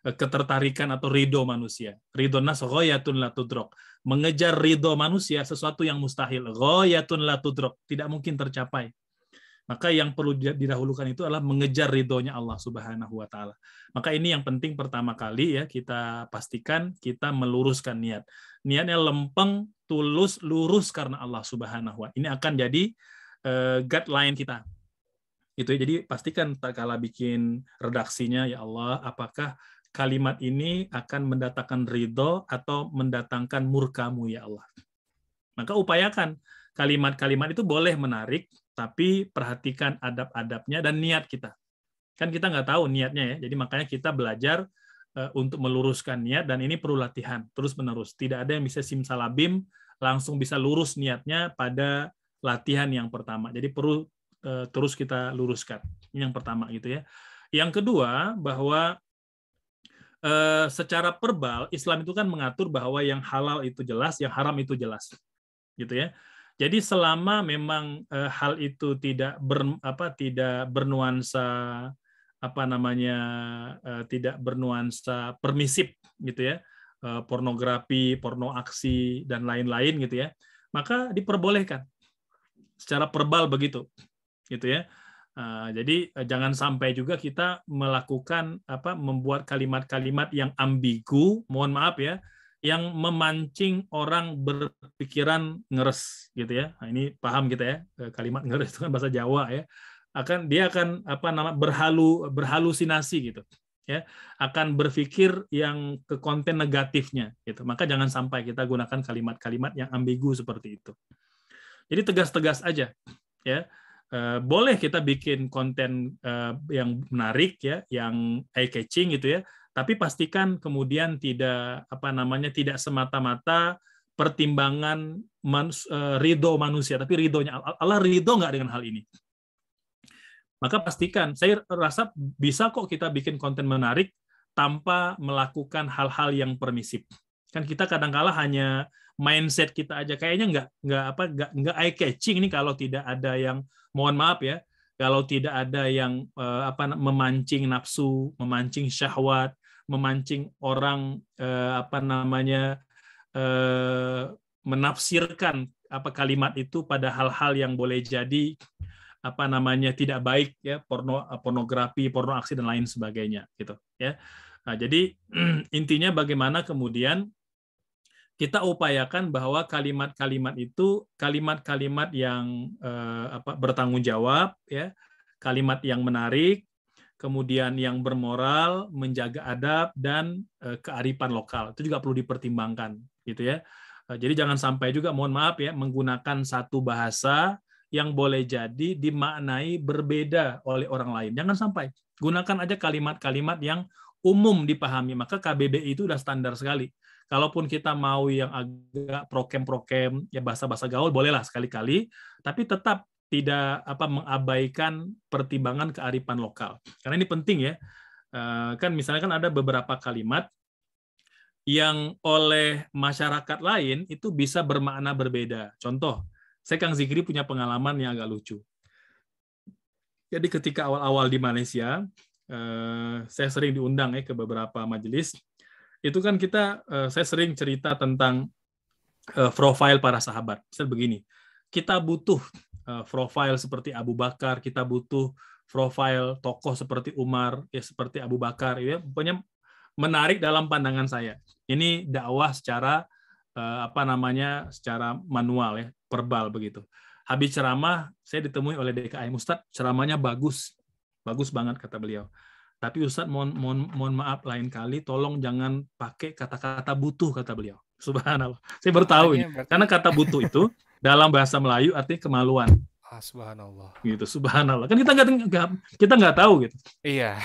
C: ketertarikan atau ridho manusia. Ridho nas ghayatun la tudrok. Mengejar ridho manusia sesuatu yang mustahil. Ghayatun la tudrok, tidak mungkin tercapai. Maka yang perlu didahulukan itu adalah mengejar ridhonya Allah Subhanahu wa Ta'ala. Maka ini yang penting pertama kali ya, kita pastikan kita meluruskan niat. Niatnya lempeng, tulus, lurus karena Allah Subhanahu wa Ta'ala. Ini akan jadi guideline kita. Itu jadi pastikan tak kala bikin redaksinya, ya Allah, apakah kalimat ini akan mendatangkan ridho atau mendatangkan murkamu ya Allah. Maka upayakan kalimat-kalimat itu boleh menarik, tapi perhatikan adab-adabnya dan niat kita. Kan kita nggak tahu niatnya ya, jadi makanya kita belajar untuk meluruskan niat, dan ini perlu latihan terus-menerus. Tidak ada yang bisa simsalabim langsung bisa lurus niatnya pada latihan yang pertama. Jadi perlu terus kita luruskan. Ini yang pertama gitu ya. Yang kedua, bahwa secara verbal Islam itu kan mengatur bahwa yang halal itu jelas, yang haram itu jelas. Gitu ya. Jadi selama memang hal itu tidak bernuansa tidak bernuansa permisif gitu ya, pornografi, porno aksi dan lain-lain gitu ya, maka diperbolehkan secara verbal begitu gitu ya. Jadi jangan sampai juga kita melakukan membuat kalimat-kalimat yang ambigu, mohon maaf ya, yang memancing orang berpikiran ngeres gitu ya. Nah, ini paham kita ya, kalimat ngeres itu kan bahasa Jawa ya. Dia akan berhalusinasi gitu ya, akan berpikir yang ke konten negatifnya gitu. Maka jangan sampai kita gunakan kalimat-kalimat yang ambigu seperti itu. Jadi tegas-tegas aja ya. Boleh kita bikin konten yang menarik ya, yang eye catching gitu ya, tapi pastikan kemudian tidak tidak semata-mata pertimbangan ridho manusia, tapi ridhonya Allah. Ridho nggak dengan hal ini? Maka pastikan, saya rasa bisa kok kita bikin konten menarik, tanpa melakukan hal-hal yang permisif. Kan kita kadang-kala hanya mindset kita aja kayaknya nggak eye catching nih kalau tidak ada yang, mohon maaf ya, kalau tidak ada yang memancing nafsu, memancing syahwat, memancing orang menafsirkan kalimat itu pada hal-hal yang boleh jadi tidak baik ya, pornografi, porno aksi dan lain sebagainya gitu ya. Nah, jadi intinya bagaimana kemudian kita upayakan bahwa kalimat-kalimat itu kalimat-kalimat yang bertanggung jawab ya, kalimat yang menarik, kemudian yang bermoral, menjaga adab dan kearifan lokal. Itu juga perlu dipertimbangkan gitu ya. Jadi jangan sampai juga, mohon maaf ya, menggunakan satu bahasa yang boleh jadi dimaknai berbeda oleh orang lain. Jangan sampai. Gunakan aja kalimat-kalimat yang umum dipahami. Maka KBBI itu udah standar sekali. Kalaupun kita mau yang agak prokem-prokem, ya bahasa-bahasa gaul, bolehlah sekali-kali, tapi tetap tidak mengabaikan pertimbangan kearifan lokal. Karena ini penting ya. Kan misalnya kan ada beberapa kalimat yang oleh masyarakat lain itu bisa bermakna berbeda. Contoh, saya Kang Zikri punya pengalaman yang agak lucu. Jadi ketika awal-awal di Malaysia, saya sering diundang ya ke beberapa majelis. Itu kan saya sering cerita tentang profil para sahabat. Misal begini, kita butuh profil seperti Abu Bakar, kita butuh profil tokoh seperti Umar, ya seperti Abu Bakar, ya pokoknya menarik dalam pandangan saya. Ini dakwah secara secara manual ya, verbal begitu. Habis ceramah, saya ditemui oleh DKM, Ustadz, ceramahnya bagus banget kata beliau. Tapi Ustadz mohon maaf, lain kali tolong jangan pakai kata-kata butuh kata beliau. Subhanallah. Saya baru tahu ini. Karena kata butuh itu dalam bahasa Melayu artinya kemaluan.
A: Subhanallah.
C: Gitu, subhanallah. Kan kita nggak tahu gitu.
A: Iya.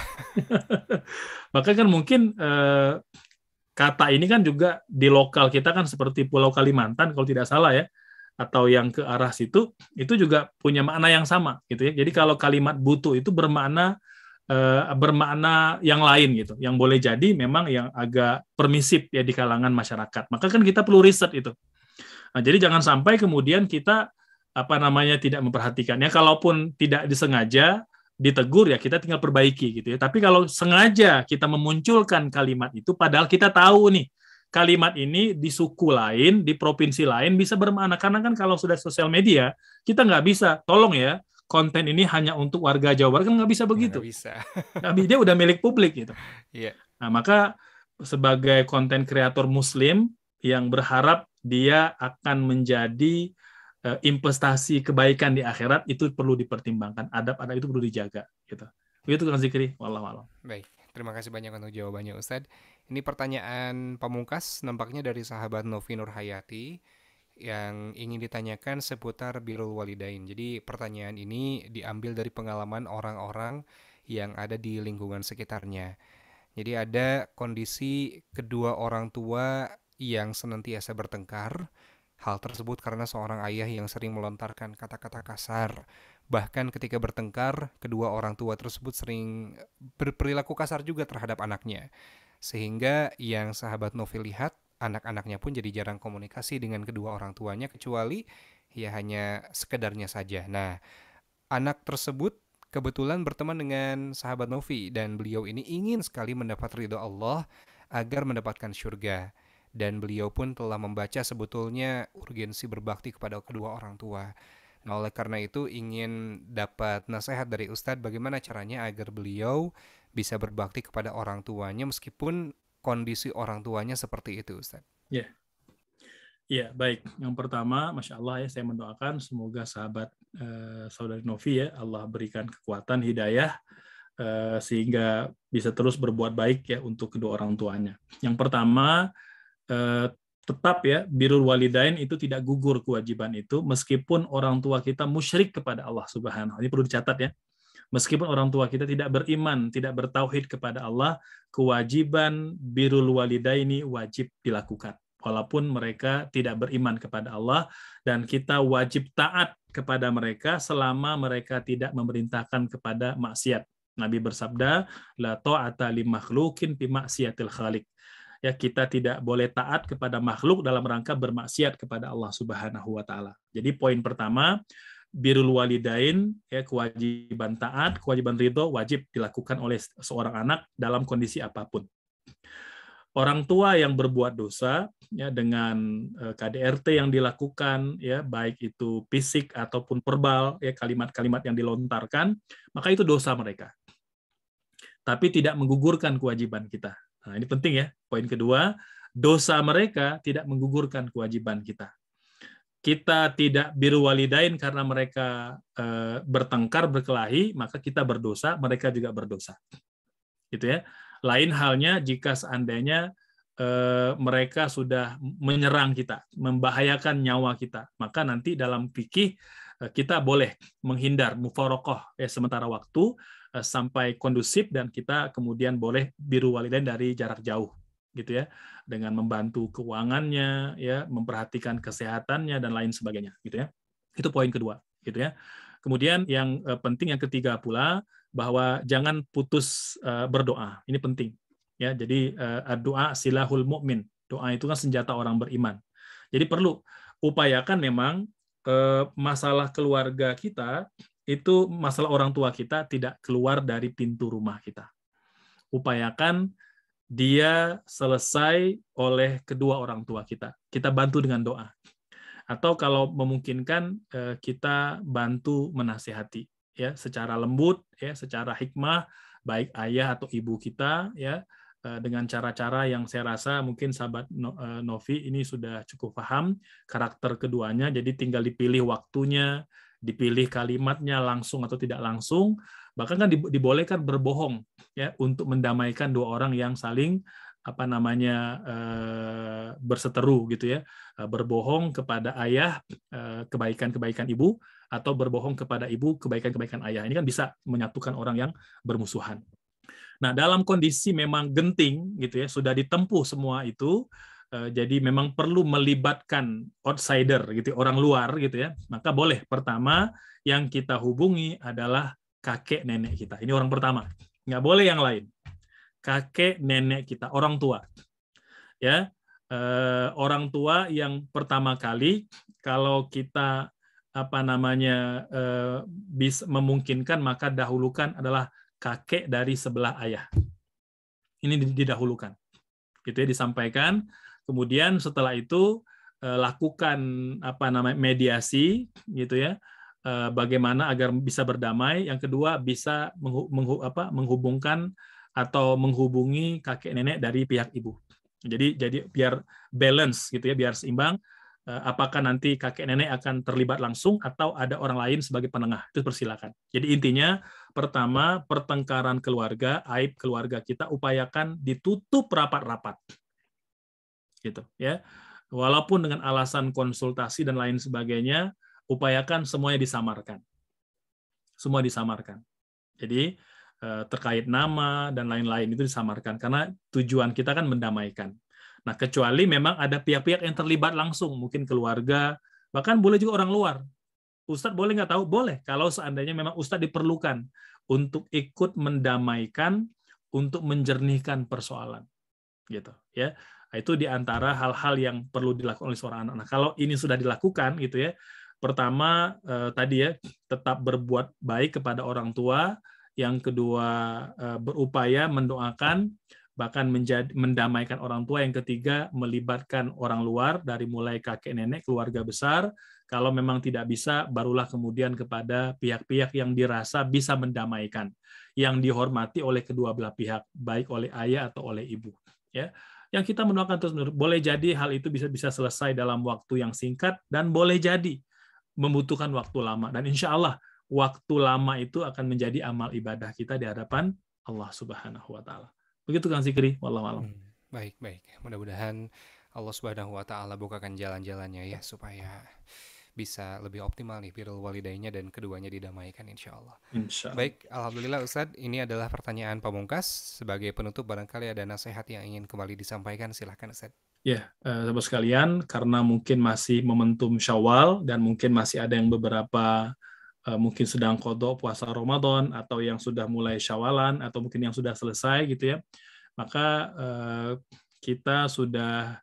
C: Maka kan mungkin kata ini kan juga di lokal kita kan seperti Pulau Kalimantan kalau tidak salah ya, atau yang ke arah situ itu juga punya makna yang sama gitu ya. Jadi kalau kalimat butuh itu bermakna yang lain gitu, yang boleh jadi memang yang agak permisif ya di kalangan masyarakat. Maka kan kita perlu riset itu. Nah, jadi jangan sampai kemudian kita tidak memperhatikannya. Kalaupun tidak disengaja ditegur ya kita tinggal perbaiki gitu ya. Tapi kalau sengaja kita memunculkan kalimat itu, padahal kita tahu nih kalimat ini di suku lain, di provinsi lain bisa bermakna. Karena kan kalau sudah sosial media kita nggak bisa, tolong ya, konten ini hanya untuk warga Jawa Barat, kan nggak bisa begitu.
A: Nggak bisa.
C: Dia udah milik publik gitu.
A: Iya.
C: Nah, maka sebagai konten kreator Muslim yang berharap dia akan menjadi investasi kebaikan di akhirat, itu perlu dipertimbangkan. Adab-adab itu perlu dijaga. Gitu. Begitu Kang Zikri. Wallahu a'lam.
A: Baik, terima kasih banyak untuk jawabannya Ustadz. Ini pertanyaan pamungkas nampaknya dari sahabat Novi Nurhayati yang ingin ditanyakan seputar birrul walidain. Jadi pertanyaan ini diambil dari pengalaman orang-orang yang ada di lingkungan sekitarnya. Jadi ada kondisi kedua orang tua yang senantiasa bertengkar. Hal tersebut karena seorang ayah yang sering melontarkan kata-kata kasar. Bahkan ketika bertengkar, kedua orang tua tersebut sering berperilaku kasar juga terhadap anaknya. Sehingga yang sahabat Novi lihat, anak-anaknya pun jadi jarang komunikasi dengan kedua orang tuanya, kecuali ya hanya sekedarnya saja. Nah, anak tersebut kebetulan berteman dengan sahabat Novi, dan beliau ini ingin sekali mendapat ridho Allah agar mendapatkan syurga. Dan beliau pun telah membaca sebetulnya urgensi berbakti kepada kedua orang tua. Nah, oleh karena itu ingin dapat nasihat dari Ustadz bagaimana caranya agar beliau bisa berbakti kepada orang tuanya meskipun kondisi orang tuanya seperti itu, Ustadz.
C: Ya, ya baik. Yang pertama, Masya Allah ya, saya mendoakan semoga sahabat saudari Novi ya, Allah berikan kekuatan, hidayah, sehingga bisa terus berbuat baik ya untuk kedua orang tuanya. Yang pertama, tetap ya, birrul walidain itu tidak gugur kewajiban itu meskipun orang tua kita musyrik kepada Allah Subhanahu. Ini perlu dicatat ya. Meskipun orang tua kita tidak beriman, tidak bertauhid kepada Allah, kewajiban birrul walidaini wajib dilakukan. Walaupun mereka tidak beriman kepada Allah, dan kita wajib taat kepada mereka selama mereka tidak memerintahkan kepada maksiat. Nabi bersabda, la ta'ata li makhluqin fi maksiatil khaliq. Ya, kita tidak boleh taat kepada makhluk dalam rangka bermaksiat kepada Allah Subhanahu wa taala. Jadi poin pertama, birrul walidain, ya, kewajiban taat, kewajiban ridho wajib dilakukan oleh seorang anak dalam kondisi apapun. Orang tua yang berbuat dosa, ya, dengan KDRT yang dilakukan, ya, baik itu fisik ataupun verbal, ya, kalimat-kalimat yang dilontarkan, maka itu dosa mereka. Tapi tidak menggugurkan kewajiban kita. Nah, ini penting ya. Poin kedua, dosa mereka tidak menggugurkan kewajiban kita. Kita tidak birrul walidain karena mereka bertengkar, berkelahi, maka kita berdosa, mereka juga berdosa. Gitu ya. Lain halnya jika seandainya mereka sudah menyerang kita, membahayakan nyawa kita, maka nanti dalam fikih kita boleh menghindar, mufaroqah, ya, sementara waktu sampai kondusif, dan kita kemudian boleh birrul walidain dari jarak jauh, gitu ya, dengan membantu keuangannya, ya, memperhatikan kesehatannya dan lain sebagainya, gitu ya. Itu poin kedua, gitu ya. Kemudian yang penting yang ketiga pula, bahwa jangan putus berdoa. Ini penting, ya. Jadi doa silahul mukmin. Doa itu kan senjata orang beriman. Jadi perlu upayakan memang masalah keluarga kita itu, masalah orang tua kita tidak keluar dari pintu rumah kita. Upayakan dia selesai oleh kedua orang tua kita. Kita bantu dengan doa. Atau kalau memungkinkan kita bantu menasihati, ya, secara lembut, ya, secara hikmah, baik ayah atau ibu kita, ya, dengan cara-cara yang saya rasa mungkin sahabat Novi ini sudah cukup paham karakter keduanya. Jadi tinggal dipilih waktunya, dipilih kalimatnya, langsung atau tidak langsung. Bahkan kan dibolehkan berbohong, ya, untuk mendamaikan dua orang yang saling berseteru, gitu ya. Berbohong kepada ayah kebaikan-kebaikan ibu, atau berbohong kepada ibu kebaikan-kebaikan ayah. Ini kan bisa menyatukan orang yang bermusuhan. Nah, dalam kondisi memang genting, gitu ya, sudah ditempuh semua itu, jadi memang perlu melibatkan outsider, gitu, orang luar, gitu ya. Maka boleh, pertama yang kita hubungi adalah kakek nenek kita. Ini orang pertama. Nggak boleh yang lain. Kakek nenek kita, orang tua. Ya, orang tua yang pertama kali, kalau kita bisa memungkinkan, maka dahulukan adalah kakek dari sebelah ayah. Ini didahulukan, gitu ya, disampaikan. Kemudian setelah itu lakukan mediasi, gitu ya, bagaimana agar bisa berdamai. Yang kedua, bisa menghubungkan atau menghubungi kakek nenek dari pihak ibu. Jadi biar balance, gitu ya, biar seimbang. Apakah nanti kakek nenek akan terlibat langsung atau ada orang lain sebagai penengah, itu persilakan. Jadi intinya, pertama, pertengkaran keluarga, aib keluarga kita upayakan ditutup rapat-rapat, gitu ya. Walaupun dengan alasan konsultasi dan lain sebagainya, upayakan semuanya disamarkan. Semua disamarkan. Jadi terkait nama dan lain-lain itu disamarkan, karena tujuan kita kan mendamaikan. Nah, kecuali memang ada pihak-pihak yang terlibat langsung, mungkin keluarga, bahkan boleh juga orang luar. Ustadz boleh nggak tahu? Boleh, kalau seandainya memang Ustadz diperlukan untuk ikut mendamaikan, untuk menjernihkan persoalan, gitu ya. Itu diantara hal-hal yang perlu dilakukan oleh seorang anak. Nah, kalau ini sudah dilakukan, gitu ya, pertama tadi ya, tetap berbuat baik kepada orang tua. Yang kedua, berupaya mendoakan, bahkan mendamaikan orang tua. Yang ketiga, melibatkan orang luar dari mulai kakek nenek, keluarga besar. Kalau memang tidak bisa, barulah kemudian kepada pihak-pihak yang dirasa bisa mendamaikan, yang dihormati oleh kedua belah pihak, baik oleh ayah atau oleh ibu. Ya, yang kita mendoakan terus menerus. Boleh jadi hal itu bisa selesai dalam waktu yang singkat, dan boleh jadi membutuhkan waktu lama. Dan insya Allah waktu lama itu akan menjadi amal ibadah kita di hadapan Allah Subhanahu wa Ta'ala. Begitu Kang Zikri, wallahu a'lam.
A: Baik. Mudah-mudahan Allah Subhanahu wa Ta'ala bukakan jalan-jalannya, ya, supaya bisa lebih optimal nih birrul walidainnya, dan keduanya didamaikan, insya Allah. Baik, alhamdulillah Ustadz, ini adalah pertanyaan pamungkas. Sebagai penutup, barangkali ada nasihat yang ingin kembali disampaikan, silahkan Ustadz.
C: Ya, sahabat sekalian, karena mungkin masih momentum Syawal dan mungkin masih ada yang beberapa mungkin sedang qadha puasa Ramadan, atau yang sudah mulai Syawalan, atau mungkin yang sudah selesai gitu ya, maka kita sudah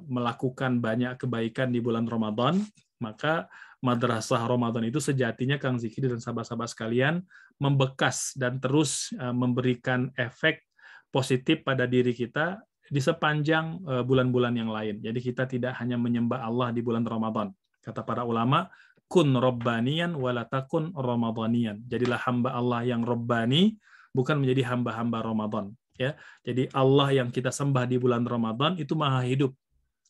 C: melakukan banyak kebaikan di bulan Ramadan. Maka madrasah Ramadan itu sejatinya Kang Zikri dan sahabat-sahabat sekalian membekas dan terus memberikan efek positif pada diri kita di sepanjang bulan-bulan yang lain. Jadi kita tidak hanya menyembah Allah di bulan Ramadan. Kata para ulama, kun robbanian walatakun ramadanian. Jadilah hamba Allah yang robbani, bukan menjadi hamba-hamba Ramadan. Ya, jadi Allah yang kita sembah di bulan Ramadan itu maha hidup.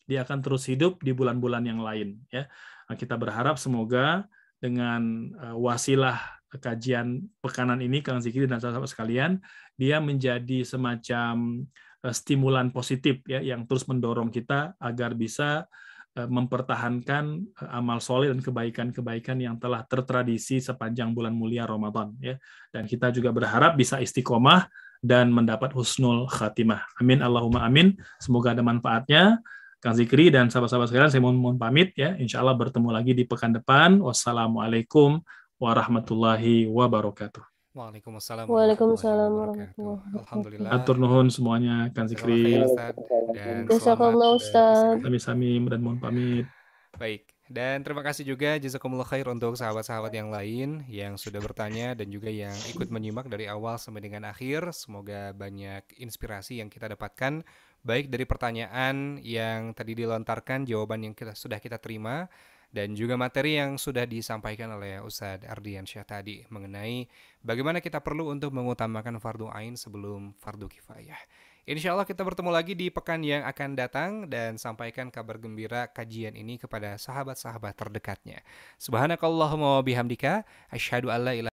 C: Dia akan terus hidup di bulan-bulan yang lain. Ya, nah, kita berharap semoga dengan wasilah kajian pekanan ini, Kang Zikri dan sahabat sekalian, dia menjadi semacam stimulan positif ya, yang terus mendorong kita agar bisa mempertahankan amal soleh dan kebaikan-kebaikan yang telah tertradisi sepanjang bulan mulia Ramadan ya. Dan kita juga berharap bisa istiqomah dan mendapat husnul khatimah. Amin Allahumma amin. Semoga ada manfaatnya. Kang Zikri dan sahabat-sahabat sekalian, saya mohon pamit ya. Insya Allah bertemu lagi di pekan depan. Wassalamualaikum warahmatullahi wabarakatuh.
A: Waalaikumsalam
E: Waalaikumsalam
A: warahmatullahi
E: warahmatullahi
A: wabarakatuh. Alhamdulillah.
C: Atur nuhun semuanya, Kang Zikri.
A: Ustaz, dan
E: Jazakallah
A: selamat
E: Ustaz.
C: Sami-sami dan mohon pamit.
A: Baik, dan terima kasih juga jazakumullah khair untuk sahabat-sahabat yang lain yang sudah bertanya dan juga yang ikut menyimak dari awal sampai dengan akhir. Semoga banyak inspirasi yang kita dapatkan, baik dari pertanyaan yang tadi dilontarkan, jawaban yang sudah kita terima, dan juga materi yang sudah disampaikan oleh Ustadz Ardiansyah tadi mengenai bagaimana kita perlu untuk mengutamakan fardu ain sebelum fardu kifayah. Insya Allah kita bertemu lagi di pekan yang akan datang dan sampaikan kabar gembira kajian ini kepada sahabat-sahabat terdekatnya. Subhanakallahumma wa bihamdika asyhadu an la ilaha